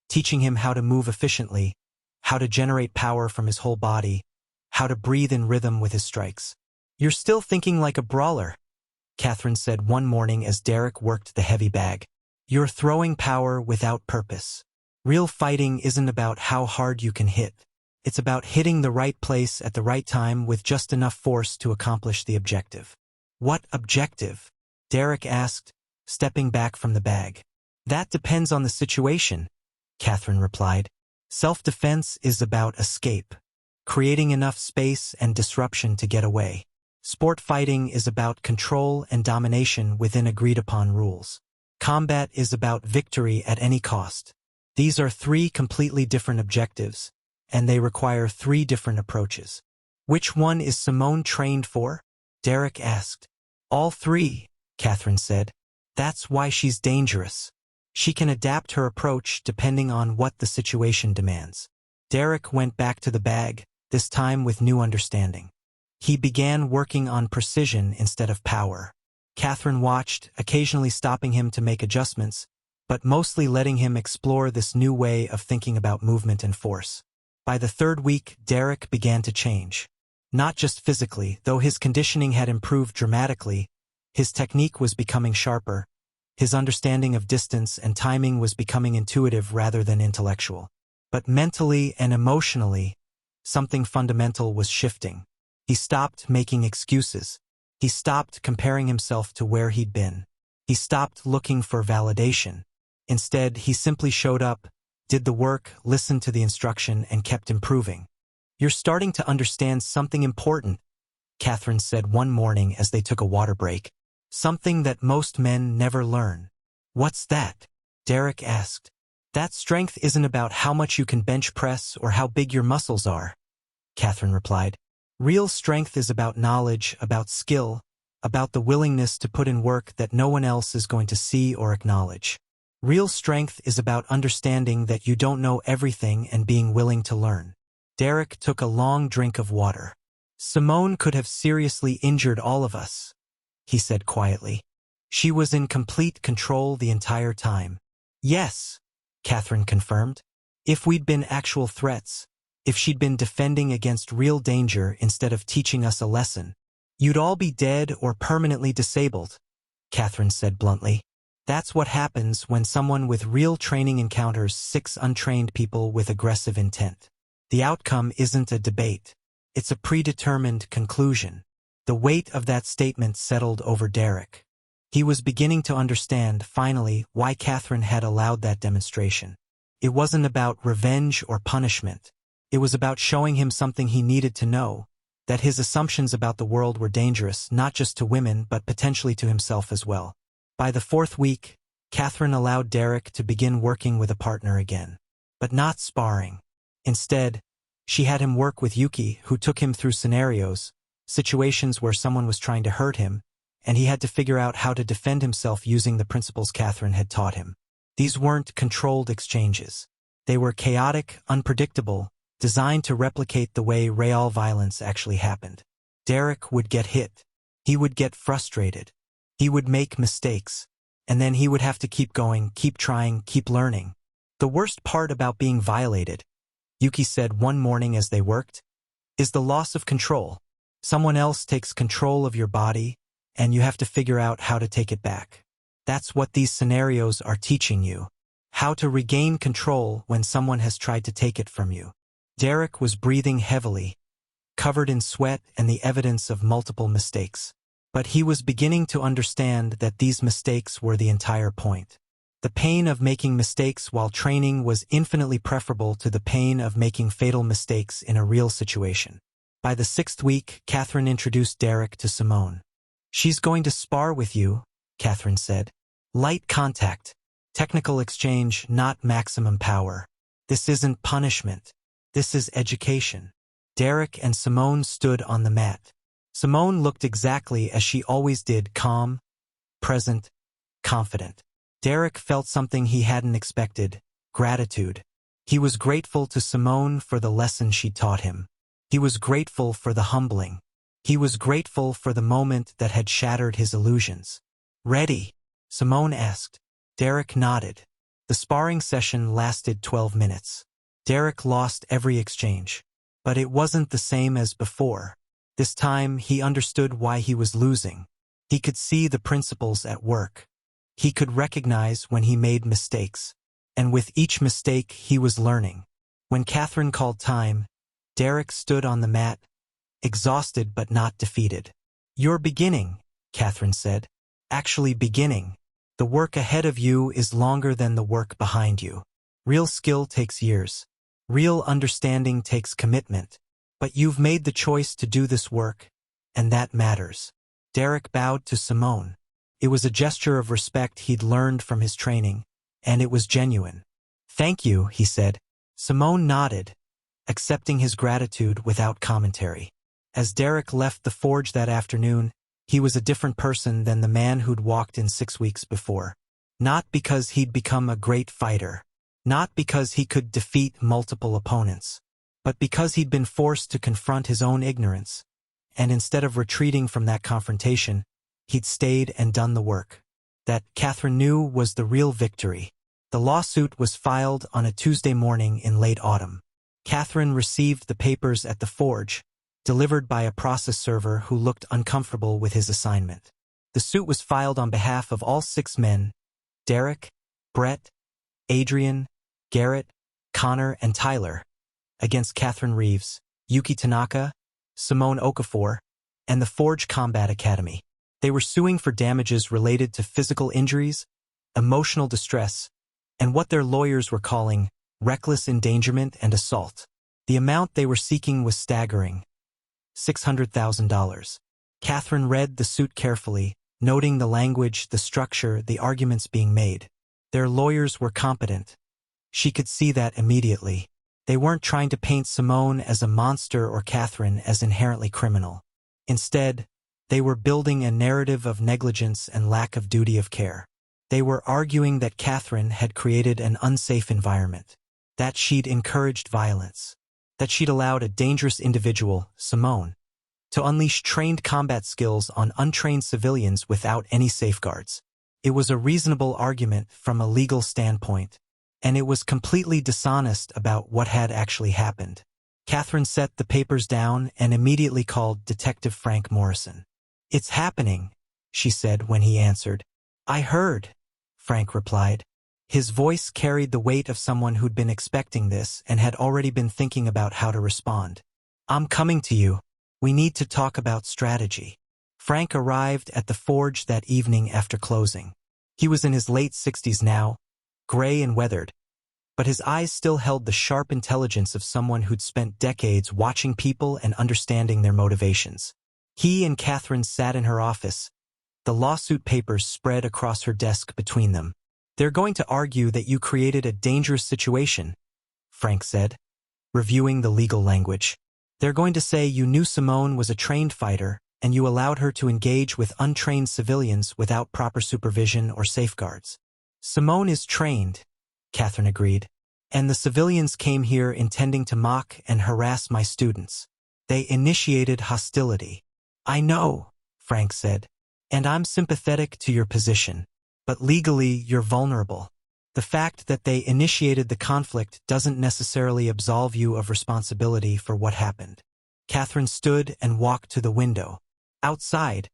teaching him how to move efficiently, how to generate power from his whole body, how to breathe in rhythm with his strikes. You're still thinking like a brawler, Catherine said one morning as Derek worked the heavy bag. You're throwing power without purpose. Real fighting isn't about how hard you can hit. It's about hitting the right place at the right time with just enough force to accomplish the objective. What objective? Derek asked, stepping back from the bag. That depends on the situation, Catherine replied. Self-defense is about escape, creating enough space and disruption to get away. Sport fighting is about control and domination within agreed-upon rules. Combat is about victory at any cost. These are 3 completely different objectives, and they require 3 different approaches. Which one is Simone trained for? Derek asked. All 3, Catherine said. That's why she's dangerous. She can adapt her approach depending on what the situation demands. Derek went back to the bag, this time with new understanding. He began working on precision instead of power. Catherine watched, occasionally stopping him to make adjustments, but mostly letting him explore this new way of thinking about movement and force. By the third week, Derek began to change. Not just physically, though his conditioning had improved dramatically, his technique was becoming sharper, his understanding of distance and timing was becoming intuitive rather than intellectual. But mentally and emotionally, something fundamental was shifting. He stopped making excuses. He stopped comparing himself to where he'd been. He stopped looking for validation. Instead, he simply showed up, did the work, listened to the instruction, and kept improving. "You're starting to understand something important," Catherine said one morning as they took a water break. "Something that most men never learn." "What's that?" Derek asked. "That strength isn't about how much you can bench press or how big your muscles are," Catherine replied. "Real strength is about knowledge, about skill, about the willingness to put in work that no one else is going to see or acknowledge. Real strength is about understanding that you don't know everything and being willing to learn." Derek took a long drink of water. "Simone could have seriously injured all of us," he said quietly. "She was in complete control the entire time." "Yes," Catherine confirmed. "If we'd been actual threats, if she'd been defending against real danger instead of teaching us a lesson, you'd all be dead or permanently disabled," Catherine said bluntly. "That's what happens when someone with real training encounters 6 untrained people with aggressive intent. The outcome isn't a debate. It's a predetermined conclusion." The weight of that statement settled over Derek. He was beginning to understand, finally, why Catherine had allowed that demonstration. It wasn't about revenge or punishment. It was about showing him something he needed to know, that his assumptions about the world were dangerous, not just to women but potentially to himself as well. By the 4th week, Catherine allowed Derek to begin working with a partner again. But not sparring. Instead, she had him work with Yuki, who took him through scenarios, situations where someone was trying to hurt him, and he had to figure out how to defend himself using the principles Catherine had taught him. These weren't controlled exchanges. They were chaotic, unpredictable, designed to replicate the way real violence actually happened. Derek would get hit. He would get frustrated. He would make mistakes. And then he would have to keep going, keep trying, keep learning. "The worst part about being violated," Yuki said one morning as they worked, "is the loss of control. Someone else takes control of your body, and you have to figure out how to take it back. That's what these scenarios are teaching you. How to regain control when someone has tried to take it from you." Derek was breathing heavily, covered in sweat and the evidence of multiple mistakes. But he was beginning to understand that these mistakes were the entire point. The pain of making mistakes while training was infinitely preferable to the pain of making fatal mistakes in a real situation. By the 6th week, Catherine introduced Derek to Simone. "She's going to spar with you," Catherine said. "Light contact. Technical exchange, not maximum power. This isn't punishment. This is education." Derek and Simone stood on the mat. Simone looked exactly as she always did, calm, present, confident. Derek felt something he hadn't expected, gratitude. He was grateful to Simone for the lesson she taught him. He was grateful for the humbling. He was grateful for the moment that had shattered his illusions. "Ready?" Simone asked. Derek nodded. The sparring session lasted 12 minutes. Derek lost every exchange. But it wasn't the same as before. This time, he understood why he was losing. He could see the principles at work. He could recognize when he made mistakes. And with each mistake, he was learning. When Catherine called time, Derek stood on the mat, exhausted but not defeated. "You're beginning," Catherine said. "Actually beginning. The work ahead of you is longer than the work behind you. Real skill takes years. Real understanding takes commitment. But you've made the choice to do this work, and that matters." Derek bowed to Simone. It was a gesture of respect he'd learned from his training, and it was genuine. "Thank you," he said. Simone nodded, accepting his gratitude without commentary. As Derek left the forge that afternoon, he was a different person than the man who'd walked in 6 weeks before. Not because he'd become a great fighter. Not because he could defeat multiple opponents. But because he'd been forced to confront his own ignorance, and instead of retreating from that confrontation, He'd stayed and done the work. That, Catherine knew, was the real victory. The lawsuit was filed on a Tuesday morning in late autumn. Catherine received the papers at the forge, delivered by a process server who looked uncomfortable with his assignment. The suit was filed on behalf of all 6 men: Derek, Brett, Adrian, Garrett, Connor, and Tyler, against Catherine Reeves, Yuki Tanaka, Simone Okafor, and the Forge Combat Academy. They were suing for damages related to physical injuries, emotional distress, and what their lawyers were calling reckless endangerment and assault. The amount they were seeking was staggering: $600,000. Catherine read the suit carefully, noting the language, the structure, the arguments being made. Their lawyers were competent. She could see that immediately. They weren't trying to paint Simone as a monster or Catherine as inherently criminal. Instead, they were building a narrative of negligence and lack of duty of care. They were arguing that Catherine had created an unsafe environment, that she'd encouraged violence, that she'd allowed a dangerous individual, Simone, to unleash trained combat skills on untrained civilians without any safeguards. It was a reasonable argument from a legal standpoint, and it was completely dishonest about what had actually happened. Catherine set the papers down and immediately called Detective Frank Morrison. "It's happening," she said when he answered. "I heard," Frank replied. His voice carried the weight of someone who'd been expecting this and had already been thinking about how to respond. "I'm coming to you. We need to talk about strategy." Frank arrived at the forge that evening after closing. He was in his late 60s now, gray and weathered, but his eyes still held the sharp intelligence of someone who'd spent decades watching people and understanding their motivations. He and Catherine sat in her office, the lawsuit papers spread across her desk between them. "They're going to argue that you created a dangerous situation," Frank said, reviewing the legal language. "They're going to say you knew Simone was a trained fighter and you allowed her to engage with untrained civilians without proper supervision or safeguards." "Simone is trained," Catherine agreed, "and the civilians came here intending to mock and harass my students. They initiated hostility." "I know," Frank said, "and I'm sympathetic to your position. But legally, you're vulnerable. The fact that they initiated the conflict doesn't necessarily absolve you of responsibility for what happened." Catherine stood and walked to the window. Outside,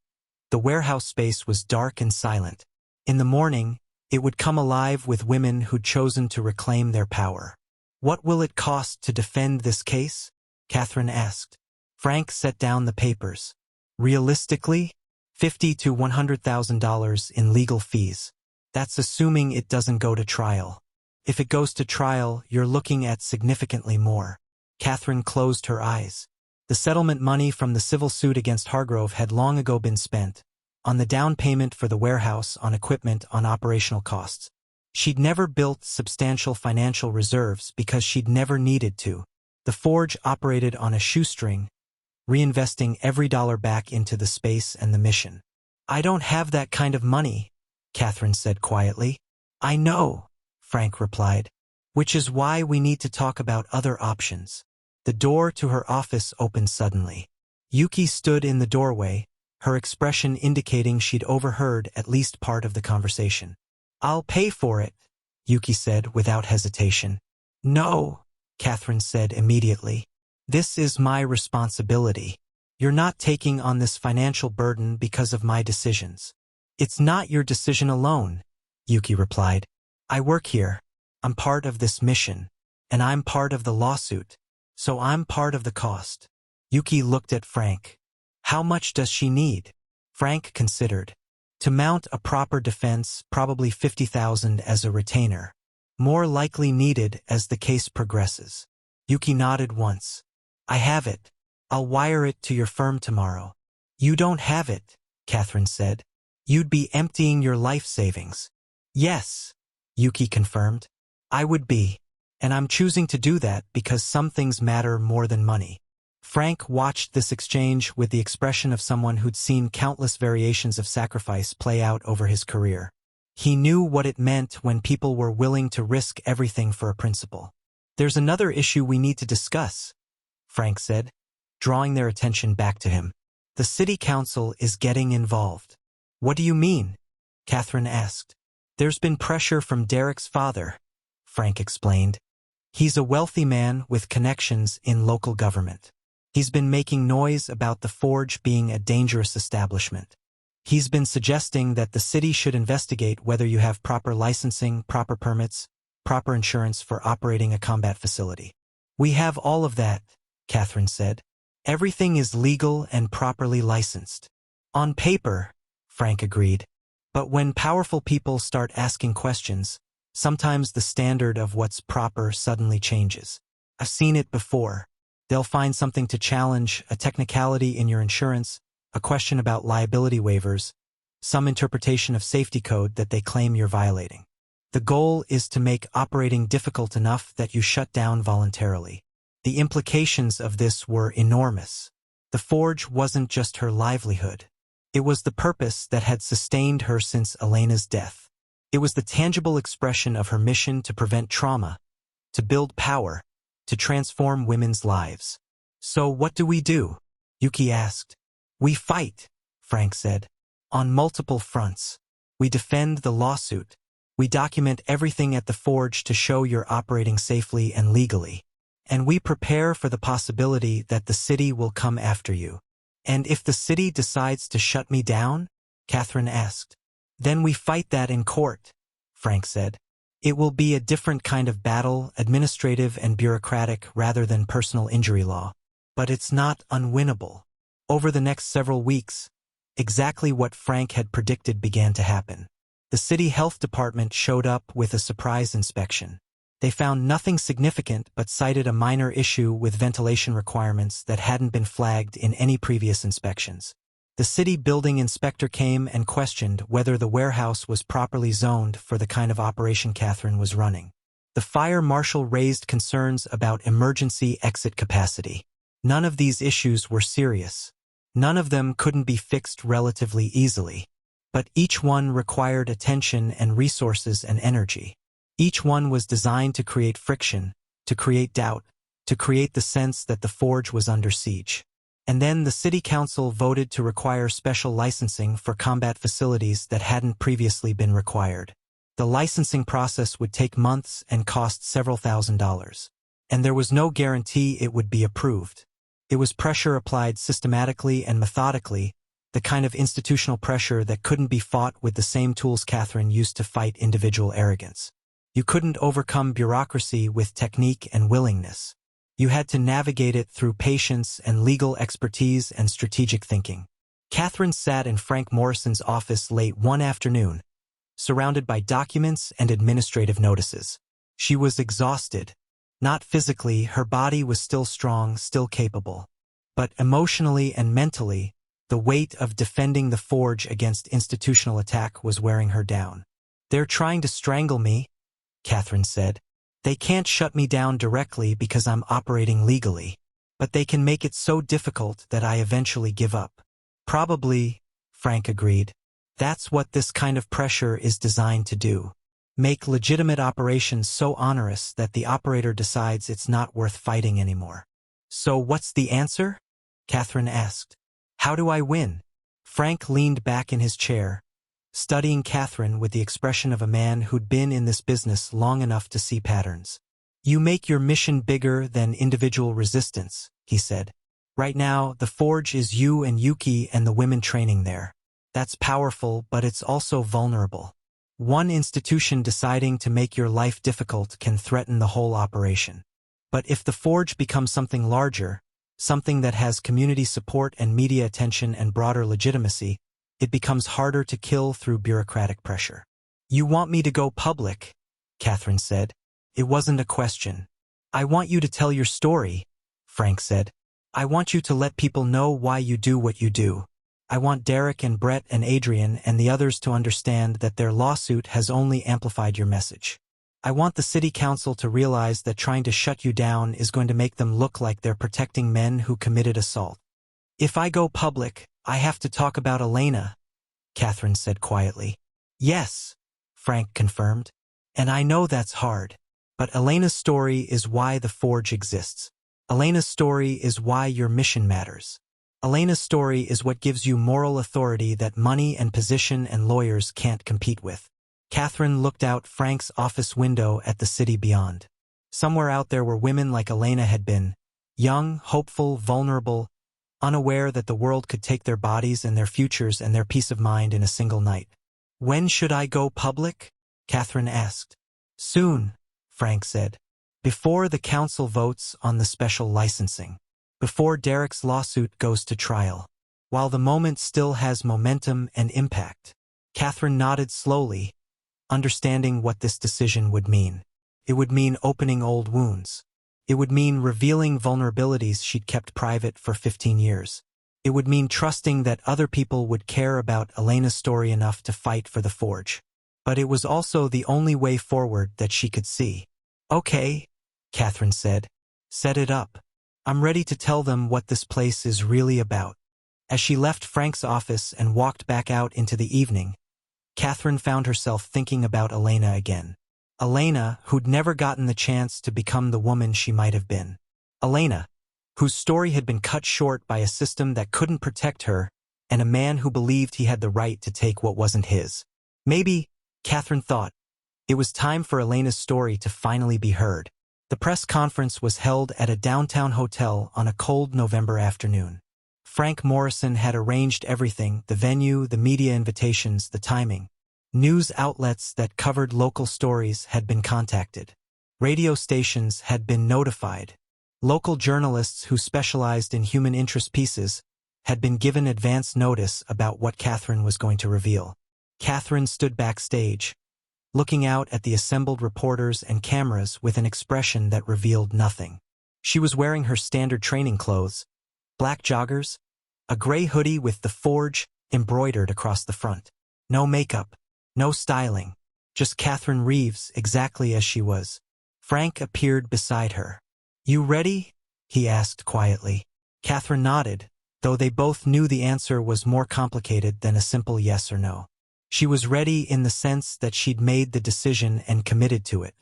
the warehouse space was dark and silent. In the morning, it would come alive with women who'd chosen to reclaim their power. "What will it cost to defend this case?" Catherine asked. Frank set down the papers. "Realistically, $50,000 to $100,000 in legal fees. That's assuming it doesn't go to trial. If it goes to trial, you're looking at significantly more." Catherine closed her eyes. The settlement money from the civil suit against Hargrove had long ago been spent, on the down payment for the warehouse, on equipment, on operational costs. She'd never built substantial financial reserves because she'd never needed to. The forge operated on a shoestring, reinvesting every dollar back into the space and the mission. "I don't have that kind of money," Catherine said quietly. "I know," Frank replied, "which is why we need to talk about other options." The door to her office opened suddenly. Yuki stood in the doorway, her expression indicating she'd overheard at least part of the conversation. "I'll pay for it," Yuki said without hesitation. "No," Catherine said immediately. "This is my responsibility. You're not taking on this financial burden because of my decisions." "It's not your decision alone," Yuki replied. "I work here. I'm part of this mission. And I'm part of the lawsuit. So I'm part of the cost." Yuki looked at Frank. "How much does she need?" Frank considered. "To mount a proper defense, probably $50,000 as a retainer. More likely needed as the case progresses." Yuki nodded once. "I have it. I'll wire it to your firm tomorrow." "You don't have it," Catherine said. "You'd be emptying your life savings." "Yes," Yuki confirmed. "I would be. And I'm choosing to do that because some things matter more than money." Frank watched this exchange with the expression of someone who'd seen countless variations of sacrifice play out over his career. He knew what it meant when people were willing to risk everything for a principle. "There's another issue we need to discuss," Frank said, drawing their attention back to him. "The city council is getting involved." What do you mean? Catherine asked. There's been pressure from Derek's father, Frank explained. He's a wealthy man with connections in local government. He's been making noise about the forge being a dangerous establishment. He's been suggesting that the city should investigate whether you have proper licensing, proper permits, proper insurance for operating a combat facility. We have all of that, Catherine said. Everything is legal and properly licensed. On paper, Frank agreed. But when powerful people start asking questions, sometimes the standard of what's proper suddenly changes. I've seen it before. They'll find something to challenge, a technicality in your insurance, a question about liability waivers, some interpretation of safety code that they claim you're violating. The goal is to make operating difficult enough that you shut down voluntarily. The implications of this were enormous. The forge wasn't just her livelihood. It was the purpose that had sustained her since Elena's death. It was the tangible expression of her mission to prevent trauma, to build power, to transform women's lives. So what do we do? Yuki asked. We fight, Frank said. On multiple fronts. We defend the lawsuit. We document everything at the forge to show you're operating safely and legally. And we prepare for the possibility that the city will come after you. And if the city decides to shut me down? Catherine asked. Then we fight that in court, Frank said. It will be a different kind of battle, administrative and bureaucratic rather than personal injury law. But it's not unwinnable. Over the next several weeks, exactly what Frank had predicted began to happen. The city health department showed up with a surprise inspection. They found nothing significant but cited a minor issue with ventilation requirements that hadn't been flagged in any previous inspections. The city building inspector came and questioned whether the warehouse was properly zoned for the kind of operation Catherine was running. The fire marshal raised concerns about emergency exit capacity. None of these issues were serious. None of them couldn't be fixed relatively easily. But each one required attention and resources and energy. Each one was designed to create friction, to create doubt, to create the sense that the forge was under siege. And then the city council voted to require special licensing for combat facilities that hadn't previously been required. The licensing process would take months and cost several $1,000s. And there was no guarantee it would be approved. It was pressure applied systematically and methodically, the kind of institutional pressure that couldn't be fought with the same tools Catherine used to fight individual arrogance. You couldn't overcome bureaucracy with technique and willingness. You had to navigate it through patience and legal expertise and strategic thinking. Catherine sat in Frank Morrison's office late one afternoon, surrounded by documents and administrative notices. She was exhausted. Not physically, her body was still strong, still capable. But emotionally and mentally, the weight of defending the forge against institutional attack was wearing her down. They're trying to strangle me, Catherine said. They can't shut me down directly because I'm operating legally, but they can make it so difficult that I eventually give up. Probably, Frank agreed. That's what this kind of pressure is designed to do. Make legitimate operations so onerous that the operator decides it's not worth fighting anymore. So what's the answer? Catherine asked. How do I win? Frank leaned back in his chair, studying Catherine with the expression of a man who'd been in this business long enough to see patterns. You make your mission bigger than individual resistance, he said. Right now, the forge is you and Yuki and the women training there. That's powerful, but it's also vulnerable. One institution deciding to make your life difficult can threaten the whole operation. But if the forge becomes something larger, something that has community support and media attention and broader legitimacy, it becomes harder to kill through bureaucratic pressure. You want me to go public, Catherine said. It wasn't a question. I want you to tell your story, Frank said. I want you to let people know why you do what you do. I want Derek and Brett and Adrian and the others to understand that their lawsuit has only amplified your message. I want the city council to realize that trying to shut you down is going to make them look like they're protecting men who committed assault. If I go public, I have to talk about Elena, Catherine said quietly. Yes, Frank confirmed. And I know that's hard. But Elena's story is why the forge exists. Elena's story is why your mission matters. Elena's story is what gives you moral authority that money and position and lawyers can't compete with. Catherine looked out Frank's office window at the city beyond. Somewhere out there were women like Elena had been, young, hopeful, vulnerable, unaware that the world could take their bodies and their futures and their peace of mind in a single night. "When should I go public?" Catherine asked. "Soon," Frank said. "Before the council votes on the special licensing. Before Derek's lawsuit goes to trial. While the moment still has momentum and impact." Catherine nodded slowly, understanding what this decision would mean. It would mean opening old wounds. It would mean revealing vulnerabilities she'd kept private for 15 years. It would mean trusting that other people would care about Elena's story enough to fight for the Forge. But it was also the only way forward that she could see. "Okay," Catherine said. "Set it up. I'm ready to tell them what this place is really about." As she left Frank's office and walked back out into the evening, Catherine found herself thinking about Elena again. Elena, who'd never gotten the chance to become the woman she might have been. Elena, whose story had been cut short by a system that couldn't protect her and a man who believed he had the right to take what wasn't his. Maybe, Catherine thought, it was time for Elena's story to finally be heard. The press conference was held at a downtown hotel on a cold November afternoon. Frank Morrison had arranged everything: the venue, the media invitations, the timing. News outlets that covered local stories had been contacted. Radio stations had been notified. Local journalists who specialized in human interest pieces had been given advance notice about what Catherine was going to reveal. Catherine stood backstage, looking out at the assembled reporters and cameras with an expression that revealed nothing. She was wearing her standard training clothes, black joggers, a gray hoodie with the Forge embroidered across the front. No makeup, no styling, just Catherine Reeves exactly as she was. Frank appeared beside her. "You ready?" he asked quietly. Catherine nodded, though they both knew the answer was more complicated than a simple yes or no. She was ready in the sense that she'd made the decision and committed to it.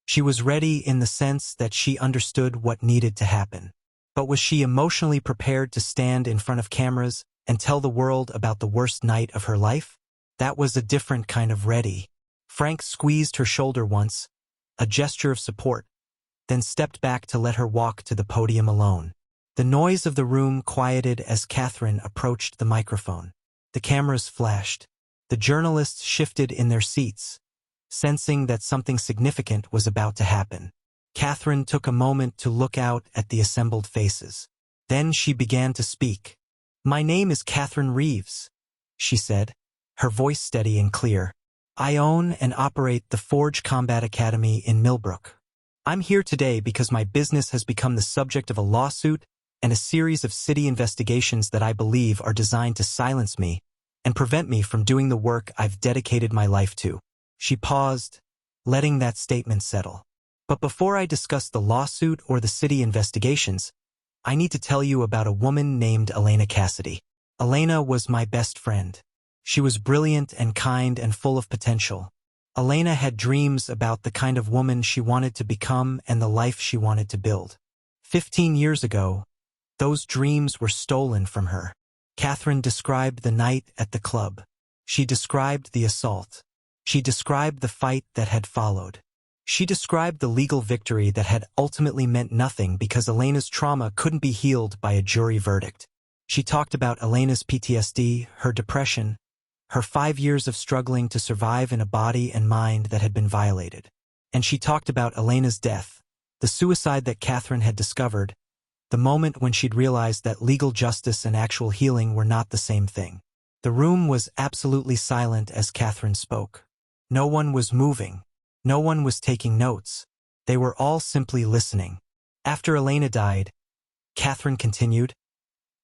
She was ready in the sense that she understood what needed to happen. But was she emotionally prepared to stand in front of cameras and tell the world about the worst night of her life? That was a different kind of ready. Frank squeezed her shoulder once, a gesture of support, then stepped back to let her walk to the podium alone. The noise of the room quieted as Catherine approached the microphone. The cameras flashed. The journalists shifted in their seats, sensing that something significant was about to happen. Catherine took a moment to look out at the assembled faces. Then she began to speak. "My name is Catherine Reeves," she said, her voice steady and clear. "I own and operate the Forge Combat Academy in Millbrook. I'm here today because my business has become the subject of a lawsuit and a series of city investigations that I believe are designed to silence me and prevent me from doing the work I've dedicated my life to." She paused, letting that statement settle. "But before I discuss the lawsuit or the city investigations, I need to tell you about a woman named Elena Cassidy. Elena was my best friend. She was brilliant and kind and full of potential. Elena had dreams about the kind of woman she wanted to become and the life she wanted to build. 15 years ago, those dreams were stolen from her." Catherine described the night at the club. She described the assault. She described the fight that had followed. She described the legal victory that had ultimately meant nothing because Elena's trauma couldn't be healed by a jury verdict. She talked about Elena's PTSD, her depression, her 5 years of struggling to survive in a body and mind that had been violated. And she talked about Elena's death, the suicide that Catherine had discovered, the moment when she'd realized that legal justice and actual healing were not the same thing. The room was absolutely silent as Catherine spoke. No one was moving. No one was taking notes. They were all simply listening. "After Elena died," Catherine continued,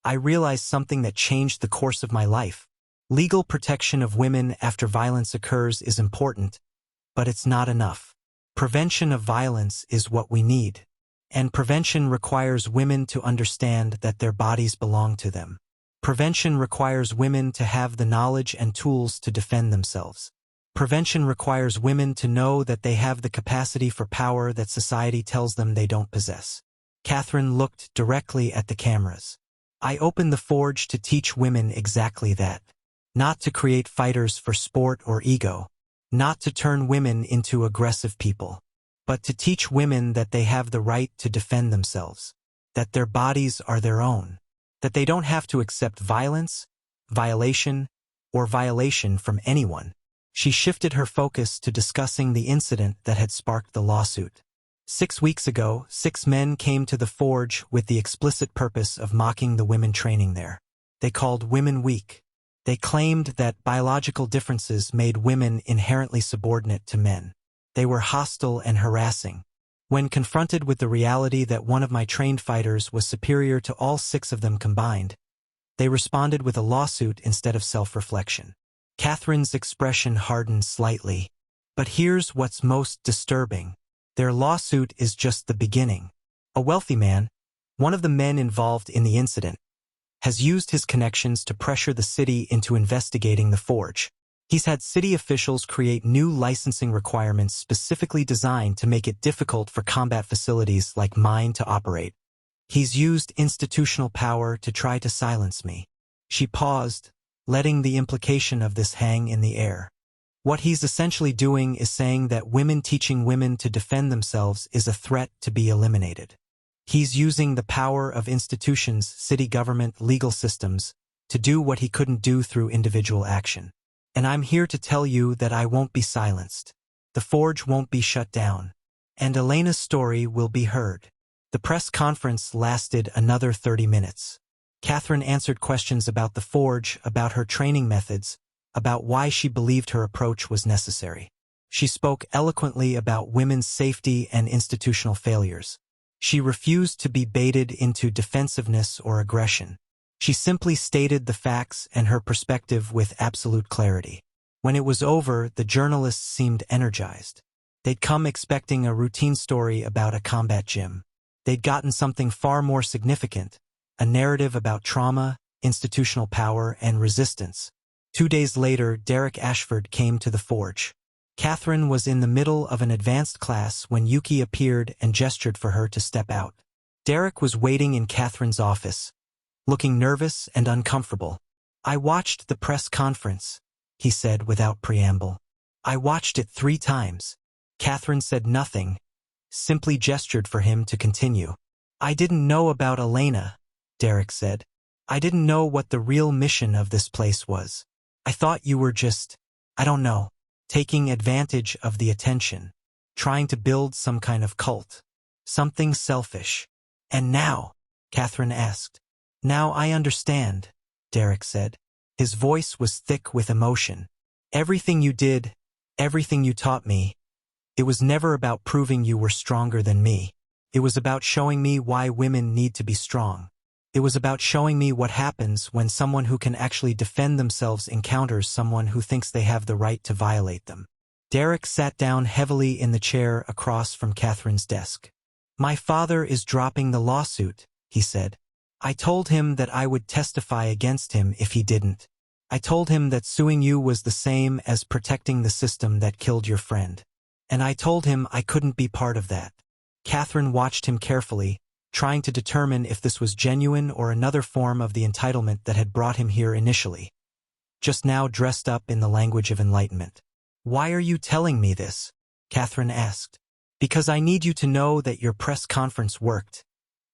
"I realized something that changed the course of my life. Legal protection of women after violence occurs is important, but it's not enough. Prevention of violence is what we need. And prevention requires women to understand that their bodies belong to them. Prevention requires women to have the knowledge and tools to defend themselves. Prevention requires women to know that they have the capacity for power that society tells them they don't possess." Catherine looked directly at the cameras. I opened the forge to teach women exactly that. Not to create fighters for sport or ego. Not to turn women into aggressive people. But to teach women that they have the right to defend themselves. That their bodies are their own. That they don't have to accept violence, violation, or violation from anyone. She shifted her focus to discussing the incident that had sparked the lawsuit. 6 weeks ago, 6 men came to the forge with the explicit purpose of mocking the women training there. They called women weak. They claimed that biological differences made women inherently subordinate to men. They were hostile and harassing. When confronted with the reality that one of my trained fighters was superior to all 6 of them combined, they responded with a lawsuit instead of self-reflection. Catherine's expression hardened slightly. But here's what's most disturbing. Their lawsuit is just the beginning. A wealthy man, one of the men involved in the incident, has used his connections to pressure the city into investigating the forge. He's had city officials create new licensing requirements specifically designed to make it difficult for combat facilities like mine to operate. He's used institutional power to try to silence me. She paused, letting the implication of this hang in the air. What he's essentially doing is saying that women teaching women to defend themselves is a threat to be eliminated. He's using the power of institutions, city government, legal systems, to do what he couldn't do through individual action. And I'm here to tell you that I won't be silenced. The forge won't be shut down. And Elena's story will be heard. The press conference lasted another 30 minutes. Catherine answered questions about the forge, about her training methods, about why she believed her approach was necessary. She spoke eloquently about women's safety and institutional failures. She refused to be baited into defensiveness or aggression. She simply stated the facts and her perspective with absolute clarity. When it was over, the journalists seemed energized. They'd come expecting a routine story about a combat gym. They'd gotten something far more significant, a narrative about trauma, institutional power, and resistance. 2 days later, Derek Ashford came to the forge. Catherine was in the middle of an advanced class when Yuki appeared and gestured for her to step out. Derek was waiting in Catherine's office, looking nervous and uncomfortable. I watched the press conference, he said without preamble. I watched it 3 times. Catherine said nothing, simply gestured for him to continue. I didn't know about Elena, Derek said. I didn't know what the real mission of this place was. I thought you were just, I don't know, taking advantage of the attention, trying to build some kind of cult, something selfish. And now? Catherine asked. Now I understand, Derek said. His voice was thick with emotion. Everything you did, everything you taught me, it was never about proving you were stronger than me. It was about showing me why women need to be strong. It was about showing me what happens when someone who can actually defend themselves encounters someone who thinks they have the right to violate them. Derek sat down heavily in the chair across from Catherine's desk. My father is dropping the lawsuit, he said. I told him that I would testify against him if he didn't. I told him that suing you was the same as protecting the system that killed your friend. And I told him I couldn't be part of that. Catherine watched him carefully, trying to determine if this was genuine or another form of the entitlement that had brought him here initially, just now dressed up in the language of enlightenment. Why are you telling me this? Catherine asked. Because I need you to know that your press conference worked,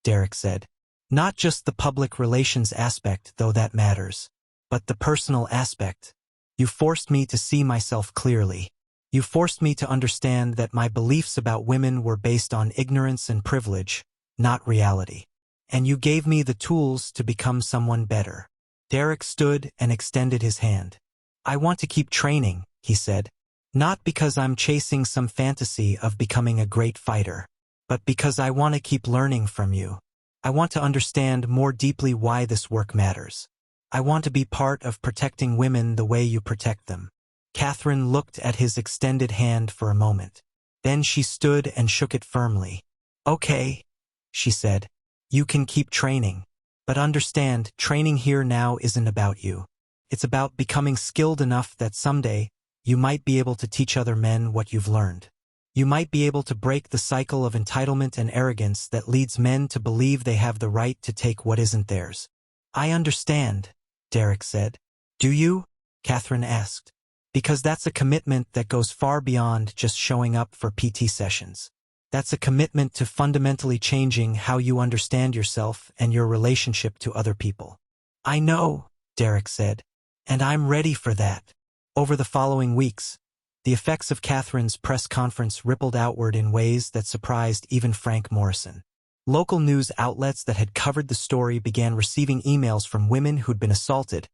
Derek said. Not just the public relations aspect, though that matters, but the personal aspect. You forced me to see myself clearly. You forced me to understand that my beliefs about women were based on ignorance and privilege, not reality. And you gave me the tools to become someone better. Derek stood and extended his hand. I want to keep training, he said. Not because I'm chasing some fantasy of becoming a great fighter, but because I want to keep learning from you. I want to understand more deeply why this work matters. I want to be part of protecting women the way you protect them. Catherine looked at his extended hand for a moment. Then she stood and shook it firmly. Okay, she said. You can keep training. But understand, training here now isn't about you. It's about becoming skilled enough that someday, you might be able to teach other men what you've learned. You might be able to break the cycle of entitlement and arrogance that leads men to believe they have the right to take what isn't theirs. I understand, Derek said. Do you? Catherine asked. Because that's a commitment that goes far beyond just showing up for PT sessions. That's a commitment to fundamentally changing how you understand yourself and your relationship to other people. I know, Derek said, and I'm ready for that. Over the following weeks, the effects of Catherine's press conference rippled outward in ways that surprised even Frank Morrison. Local news outlets that had covered the story began receiving emails from women who'd been assaulted,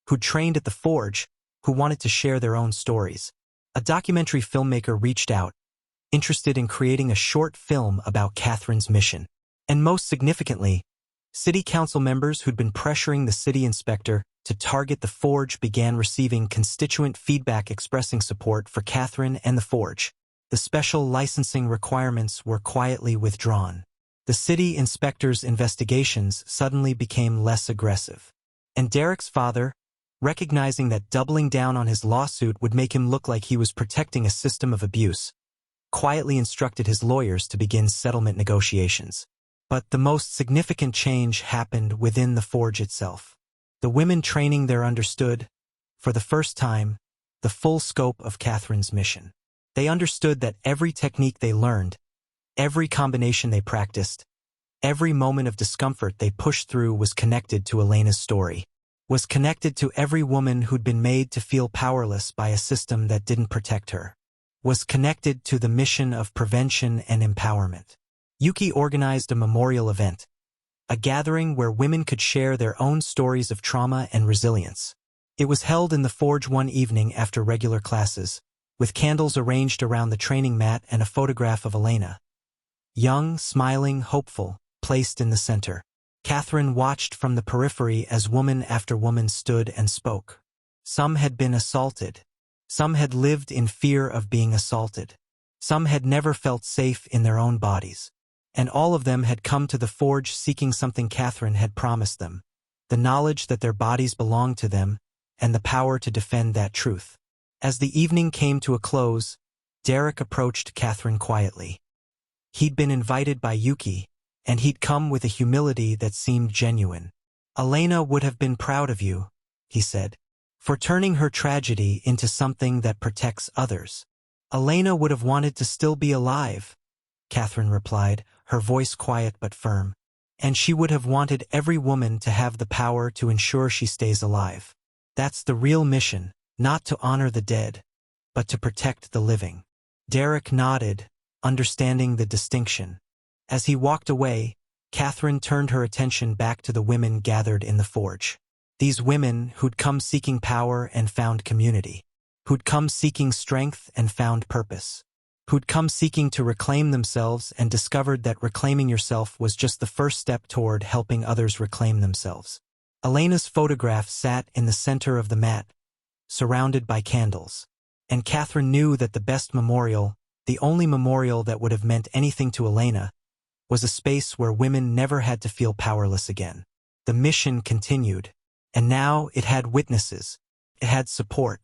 who'd trained at the Forge, who wanted to share their own stories. A documentary filmmaker reached out, interested in creating a short film about Catherine's mission. And most significantly, city council members who'd been pressuring the city inspector to target the Forge began receiving constituent feedback expressing support for Catherine and the Forge. The special licensing requirements were quietly withdrawn. The city inspector's investigations suddenly became less aggressive. And Derek's father, recognizing that doubling down on his lawsuit would make him look like he was protecting a system of abuse, quietly instructed his lawyers to begin settlement negotiations. But the most significant change happened within the Forge itself. The women training there understood, for the first time, the full scope of Catherine's mission. They understood that every technique they learned, every combination they practiced, every moment of discomfort they pushed through was connected to Elena's story, was connected to every woman who'd been made to feel powerless by a system that didn't protect her, was connected to the mission of prevention and empowerment. Yuki organized a memorial event, a gathering where women could share their own stories of trauma and resilience. It was held in the Forge one evening after regular classes, with candles arranged around the training mat and a photograph of Elena, young, smiling, hopeful, placed in the center. Catherine watched from the periphery as woman after woman stood and spoke. Some had been assaulted. Some had lived in fear of being assaulted. Some had never felt safe in their own bodies. And all of them had come to the Forge seeking something Catherine had promised them, the knowledge that their bodies belonged to them, and the power to defend that truth. As the evening came to a close, Derek approached Catherine quietly. He'd been invited by Yuki, and he'd come with a humility that seemed genuine. Elena would have been proud of you, he said, for turning her tragedy into something that protects others. Elena would have wanted to still be alive, Catherine replied, her voice quiet but firm. And she would have wanted every woman to have the power to ensure she stays alive. That's the real mission, not to honor the dead, but to protect the living. Derek nodded, understanding the distinction. As he walked away, Catherine turned her attention back to the women gathered in the Forge. These women who'd come seeking power and found community, who'd come seeking strength and found purpose, who'd come seeking to reclaim themselves and discovered that reclaiming yourself was just the first step toward helping others reclaim themselves. Elena's photograph sat in the center of the mat, surrounded by candles, and Catherine knew that the best memorial, the only memorial that would have meant anything to Elena, was a space where women never had to feel powerless again. The mission continued, and now it had witnesses, it had support.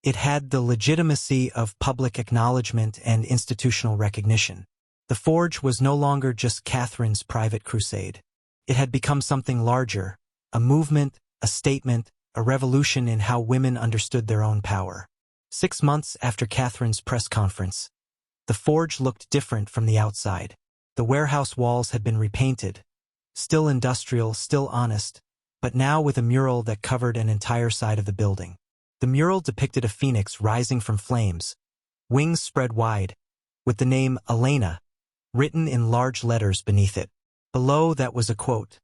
It had the legitimacy of public acknowledgement and institutional recognition. The Forge was no longer just Catherine's private crusade. It had become something larger, a movement, a statement, a revolution in how women understood their own power. 6 months after Catherine's press conference, the Forge looked different from the outside. The warehouse walls had been repainted, still industrial, still honest, but now with a mural that covered an entire side of the building. The mural depicted a phoenix rising from flames, wings spread wide, with the name Elena written in large letters beneath it. Below that was a quote,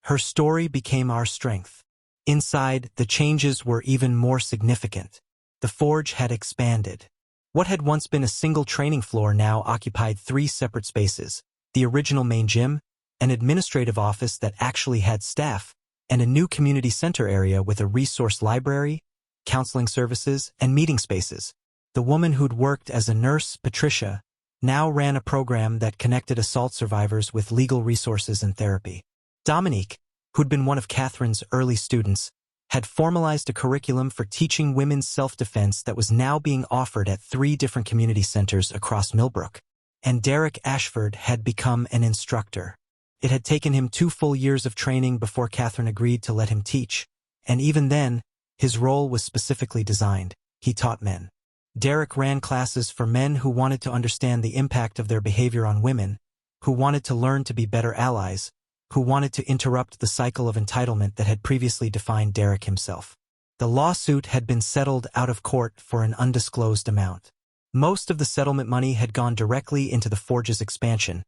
"Her story became our strength." Inside, the changes were even more significant. The Forge had expanded. What had once been a single training floor now occupied 3 separate spaces: the original main gym, an administrative office that actually had staff, and a new community center area with a resource library, counseling services, and meeting spaces. The woman who'd worked as a nurse, Patricia, now ran a program that connected assault survivors with legal resources and therapy. Dominique, who'd been one of Catherine's early students, had formalized a curriculum for teaching women's self-defense that was now being offered at 3 different community centers across Millbrook. And Derek Ashford had become an instructor. It had taken him 2 full years of training before Catherine agreed to let him teach, and even then, his role was specifically designed. He taught men. Derek ran classes for men who wanted to understand the impact of their behavior on women, who wanted to learn to be better allies, who wanted to interrupt the cycle of entitlement that had previously defined Derek himself. The lawsuit had been settled out of court for an undisclosed amount. Most of the settlement money had gone directly into the forge's expansion,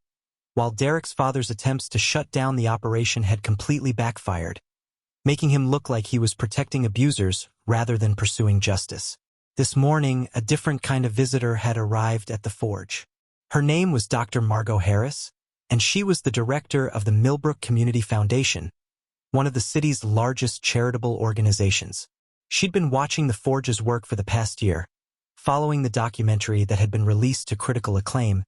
while Derek's father's attempts to shut down the operation had completely backfired, making him look like he was protecting abusers rather than pursuing justice. This morning, a different kind of visitor had arrived at the forge. Her name was Dr. Margot Harris, and she was the director of the Millbrook Community Foundation, one of the city's largest charitable organizations. She'd been watching the forge's work for the past year, following the documentary that had been released to critical acclaim,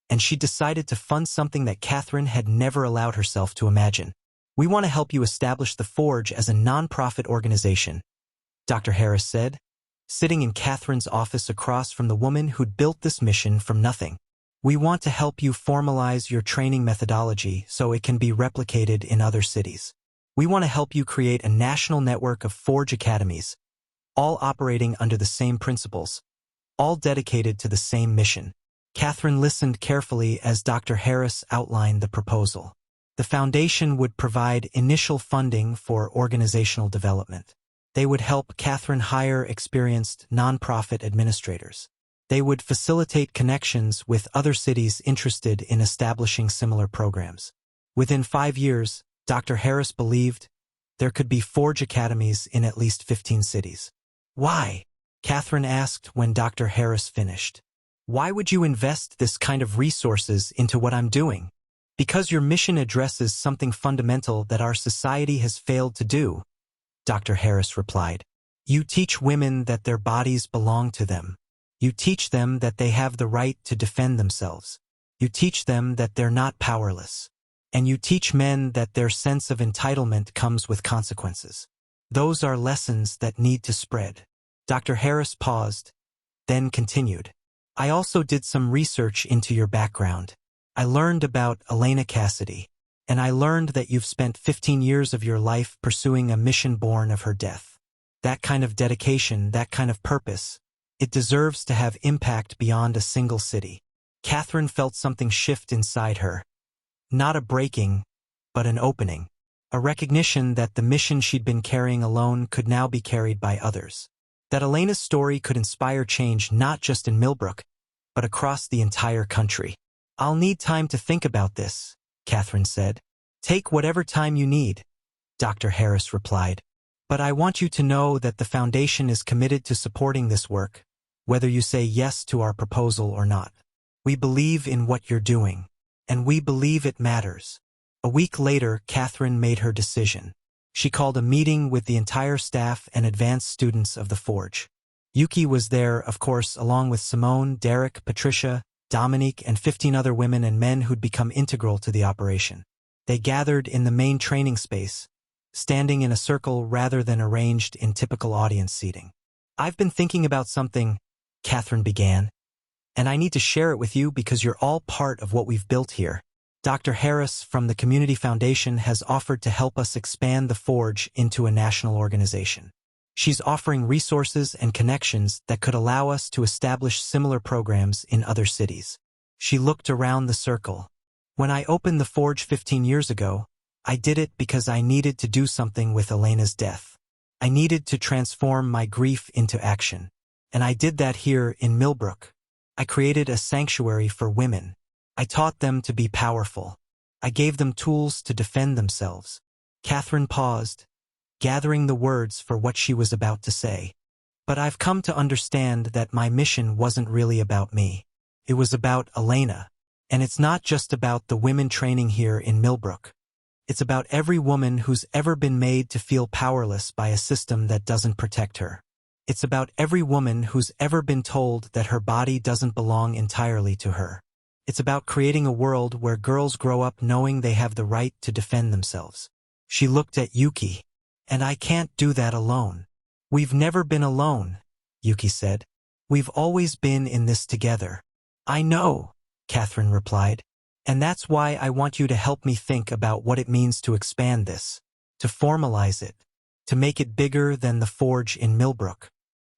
and she decided to fund something that Catherine had never allowed herself to imagine. "We want to help you establish the forge as a non-profit organization," Dr. Harris said, sitting in Catherine's office across from the woman who'd built this mission from nothing. "We want to help you formalize your training methodology so it can be replicated in other cities. We want to help you create a national network of forge academies, all operating under the same principles, all dedicated to the same mission." Catherine listened carefully as Dr. Harris outlined the proposal. The foundation would provide initial funding for organizational development. They would help Catherine hire experienced nonprofit administrators. They would facilitate connections with other cities interested in establishing similar programs. Within 5 years, Dr. Harris believed there could be forge academies in at least 15 cities. "Why?" Catherine asked when Dr. Harris finished. "Why would you invest this kind of resources into what I'm doing?" "Because your mission addresses something fundamental that our society has failed to do," Dr. Harris replied. "You teach women that their bodies belong to them. You teach them that they have the right to defend themselves. You teach them that they're not powerless. And you teach men that their sense of entitlement comes with consequences. Those are lessons that need to spread." Dr. Harris paused, then continued. "I also did some research into your background. I learned about Elena Cassidy, and I learned that you've spent 15 years of your life pursuing a mission born of her death. That kind of dedication, that kind of purpose, it deserves to have impact beyond a single city." Catherine felt something shift inside her. Not a breaking, but an opening. A recognition that the mission she'd been carrying alone could now be carried by others. That Elena's story could inspire change not just in Millbrook, but across the entire country. "I'll need time to think about this," Catherine said. "Take whatever time you need," Dr. Harris replied. "But I want you to know that the foundation is committed to supporting this work, whether you say yes to our proposal or not. We believe in what you're doing, and we believe it matters." A week later, Catherine made her decision. She called a meeting with the entire staff and advanced students of the forge. Yuki was there, of course, along with Simone, Derek, Patricia, Dominique, and 15 other women and men who'd become integral to the operation. They gathered in the main training space, standing in a circle rather than arranged in typical audience seating. "I've been thinking about something," Catherine began, "and I need to share it with you because you're all part of what we've built here. Dr. Harris from the Community Foundation has offered to help us expand the Forge into a national organization. She's offering resources and connections that could allow us to establish similar programs in other cities." She looked around the circle. "When I opened the Forge 15 years ago, I did it because I needed to do something with Elena's death. I needed to transform my grief into action. And I did that here in Millbrook. I created a sanctuary for women. I taught them to be powerful. I gave them tools to defend themselves." Catherine paused, gathering the words for what she was about to say. "But I've come to understand that my mission wasn't really about me. It was about Elena. And it's not just about the women training here in Millbrook. It's about every woman who's ever been made to feel powerless by a system that doesn't protect her. It's about every woman who's ever been told that her body doesn't belong entirely to her. It's about creating a world where girls grow up knowing they have the right to defend themselves." She looked at Yuki. "And I can't do that alone." "We've never been alone," Yuki said. "We've always been in this together." "I know," Catherine replied. And that's why I want you to help me think about what it means to expand this, to formalize it, to make it bigger than the forge in Millbrook,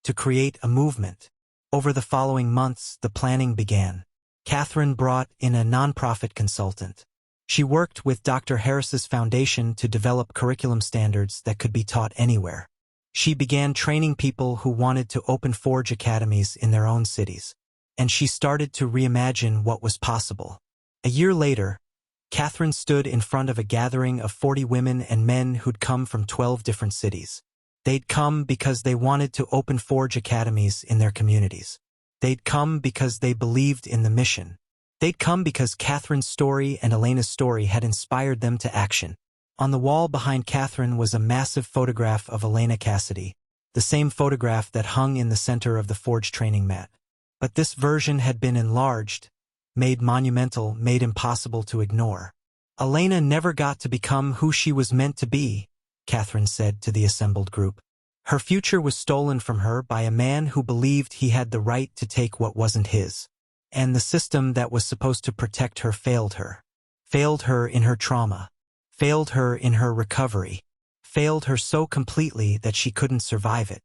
to create a movement. Over the following months, the planning began. Catherine brought in a nonprofit consultant. She worked with Dr. Harris's foundation to develop curriculum standards that could be taught anywhere. She began training people who wanted to open forge academies in their own cities. And she started to reimagine what was possible. A year later, Catherine stood in front of a gathering of 40 women and men who'd come from 12 different cities. They'd come because they wanted to open forge academies in their communities. They'd come because they believed in the mission. They'd come because Catherine's story and Elena's story had inspired them to action. On the wall behind Catherine was a massive photograph of Elena Cassidy, the same photograph that hung in the center of the forge training mat. But this version had been enlarged, made monumental, made impossible to ignore. Elena never got to become who she was meant to be, Catherine said to the assembled group. Her future was stolen from her by a man who believed he had the right to take what wasn't his. And the system that was supposed to protect her failed her. Failed her in her trauma. Failed her in her recovery. Failed her so completely that she couldn't survive it.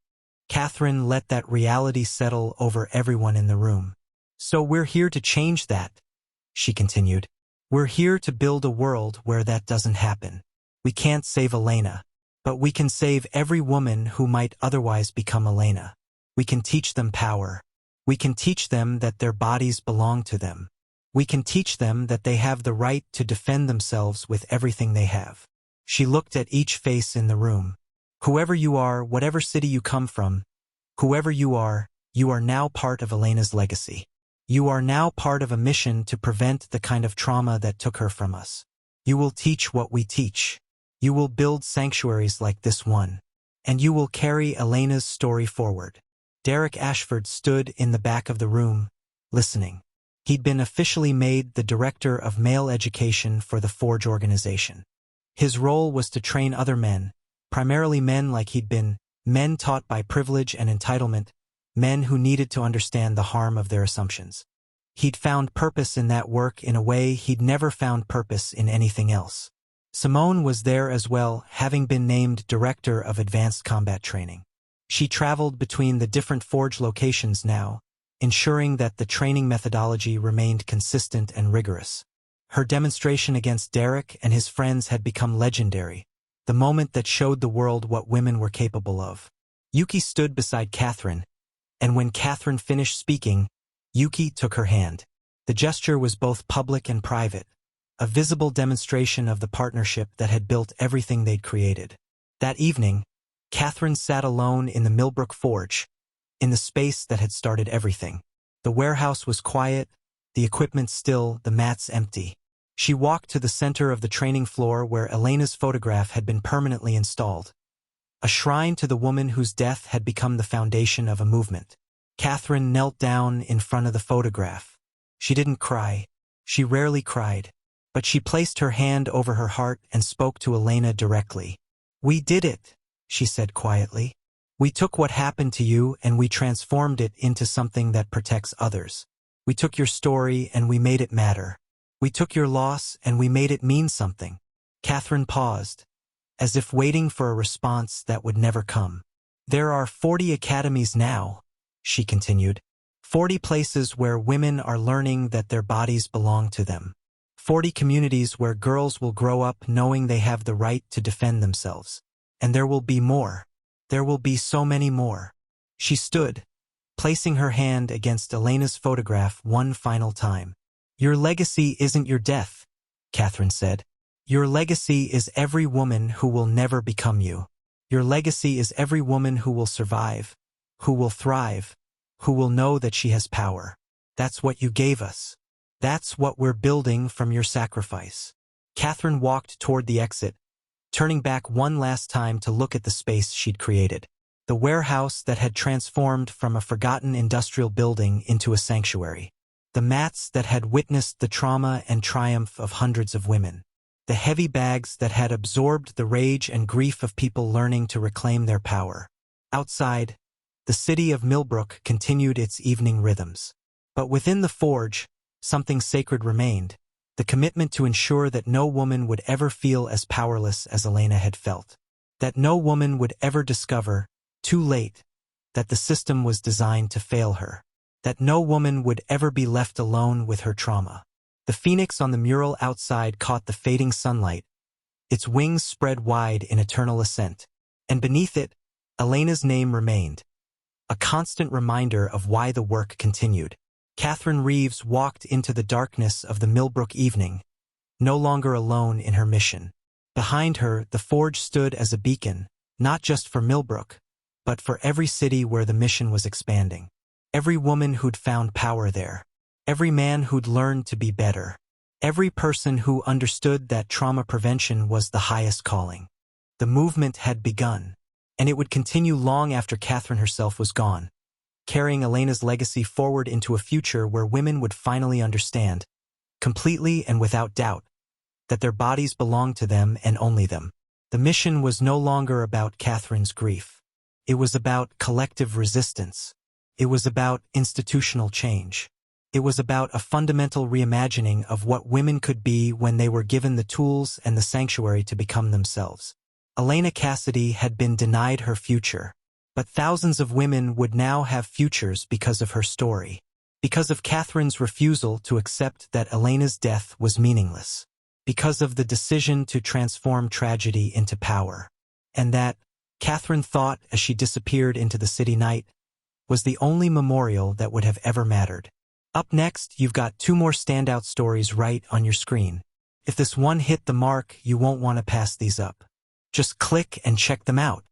Catherine let that reality settle over everyone in the room. So we're here to change that, she continued. We're here to build a world where that doesn't happen. We can't save Elena, but we can save every woman who might otherwise become Elena. We can teach them power. We can teach them that their bodies belong to them. We can teach them that they have the right to defend themselves with everything they have. She looked at each face in the room. Whoever you are, whatever city you come from, whoever you are now part of Elena's legacy. You are now part of a mission to prevent the kind of trauma that took her from us. You will teach what we teach. You will build sanctuaries like this one. And you will carry Elena's story forward. Derek Ashford stood in the back of the room, listening. He'd been officially made the director of male education for the Forge organization. His role was to train other men, primarily men like he'd been, men taught by privilege and entitlement, men who needed to understand the harm of their assumptions. He'd found purpose in that work in a way he'd never found purpose in anything else. Simone was there as well, having been named Director of Advanced Combat Training. She traveled between the different Forge locations now, ensuring that the training methodology remained consistent and rigorous. Her demonstration against Derek and his friends had become legendary, the moment that showed the world what women were capable of. Yuki stood beside Catherine, and when Catherine finished speaking, Yuki took her hand. The gesture was both public and private, a visible demonstration of the partnership that had built everything they'd created. That evening, Catherine sat alone in the Millbrook Forge, in the space that had started everything. The warehouse was quiet, the equipment still, the mats empty. She walked to the center of the training floor where Elena's photograph had been permanently installed, a shrine to the woman whose death had become the foundation of a movement. Catherine knelt down in front of the photograph. She didn't cry. She rarely cried. But she placed her hand over her heart and spoke to Elena directly. "We did it," she said quietly. "We took what happened to you and we transformed it into something that protects others. We took your story and we made it matter. We took your loss and we made it mean something." Catherine paused, as if waiting for a response that would never come. "There are 40 academies now," she continued. 40 places where women are learning that their bodies belong to them. 40 communities where girls will grow up knowing they have the right to defend themselves. And there will be more. There will be so many more. She stood, placing her hand against Elena's photograph one final time. "Your legacy isn't your death," Catherine said. "Your legacy is every woman who will never become you. Your legacy is every woman who will survive, who will thrive, who will know that she has power. That's what you gave us. That's what we're building from your sacrifice." Catherine walked toward the exit, turning back one last time to look at the space she'd created. The warehouse that had transformed from a forgotten industrial building into a sanctuary. The mats that had witnessed the trauma and triumph of hundreds of women. The heavy bags that had absorbed the rage and grief of people learning to reclaim their power. Outside, the city of Millbrook continued its evening rhythms. But within the forge, something sacred remained. The commitment to ensure that no woman would ever feel as powerless as Elena had felt. That no woman would ever discover, too late, that the system was designed to fail her. That no woman would ever be left alone with her trauma. The phoenix on the mural outside caught the fading sunlight, its wings spread wide in eternal ascent. And beneath it, Elena's name remained, a constant reminder of why the work continued. Catherine Reeves walked into the darkness of the Millbrook evening, no longer alone in her mission. Behind her, the forge stood as a beacon, not just for Millbrook, but for every city where the mission was expanding. Every woman who'd found power there. Every man who'd learned to be better. Every person who understood that trauma prevention was the highest calling. The movement had begun, and it would continue long after Catherine herself was gone, carrying Elena's legacy forward into a future where women would finally understand, completely and without doubt, that their bodies belonged to them and only them. The mission was no longer about Catherine's grief. It was about collective resistance. It was about institutional change. It was about a fundamental reimagining of what women could be when they were given the tools and the sanctuary to become themselves. Elena Cassidy had been denied her future, but thousands of women would now have futures because of her story, because of Catherine's refusal to accept that Elena's death was meaningless, because of the decision to transform tragedy into power, and that, Catherine thought as she disappeared into the city night, was the only memorial that would have ever mattered. Up next, you've got 2 more standout stories right on your screen. If this one hit the mark, you won't want to pass these up. Just click and check them out.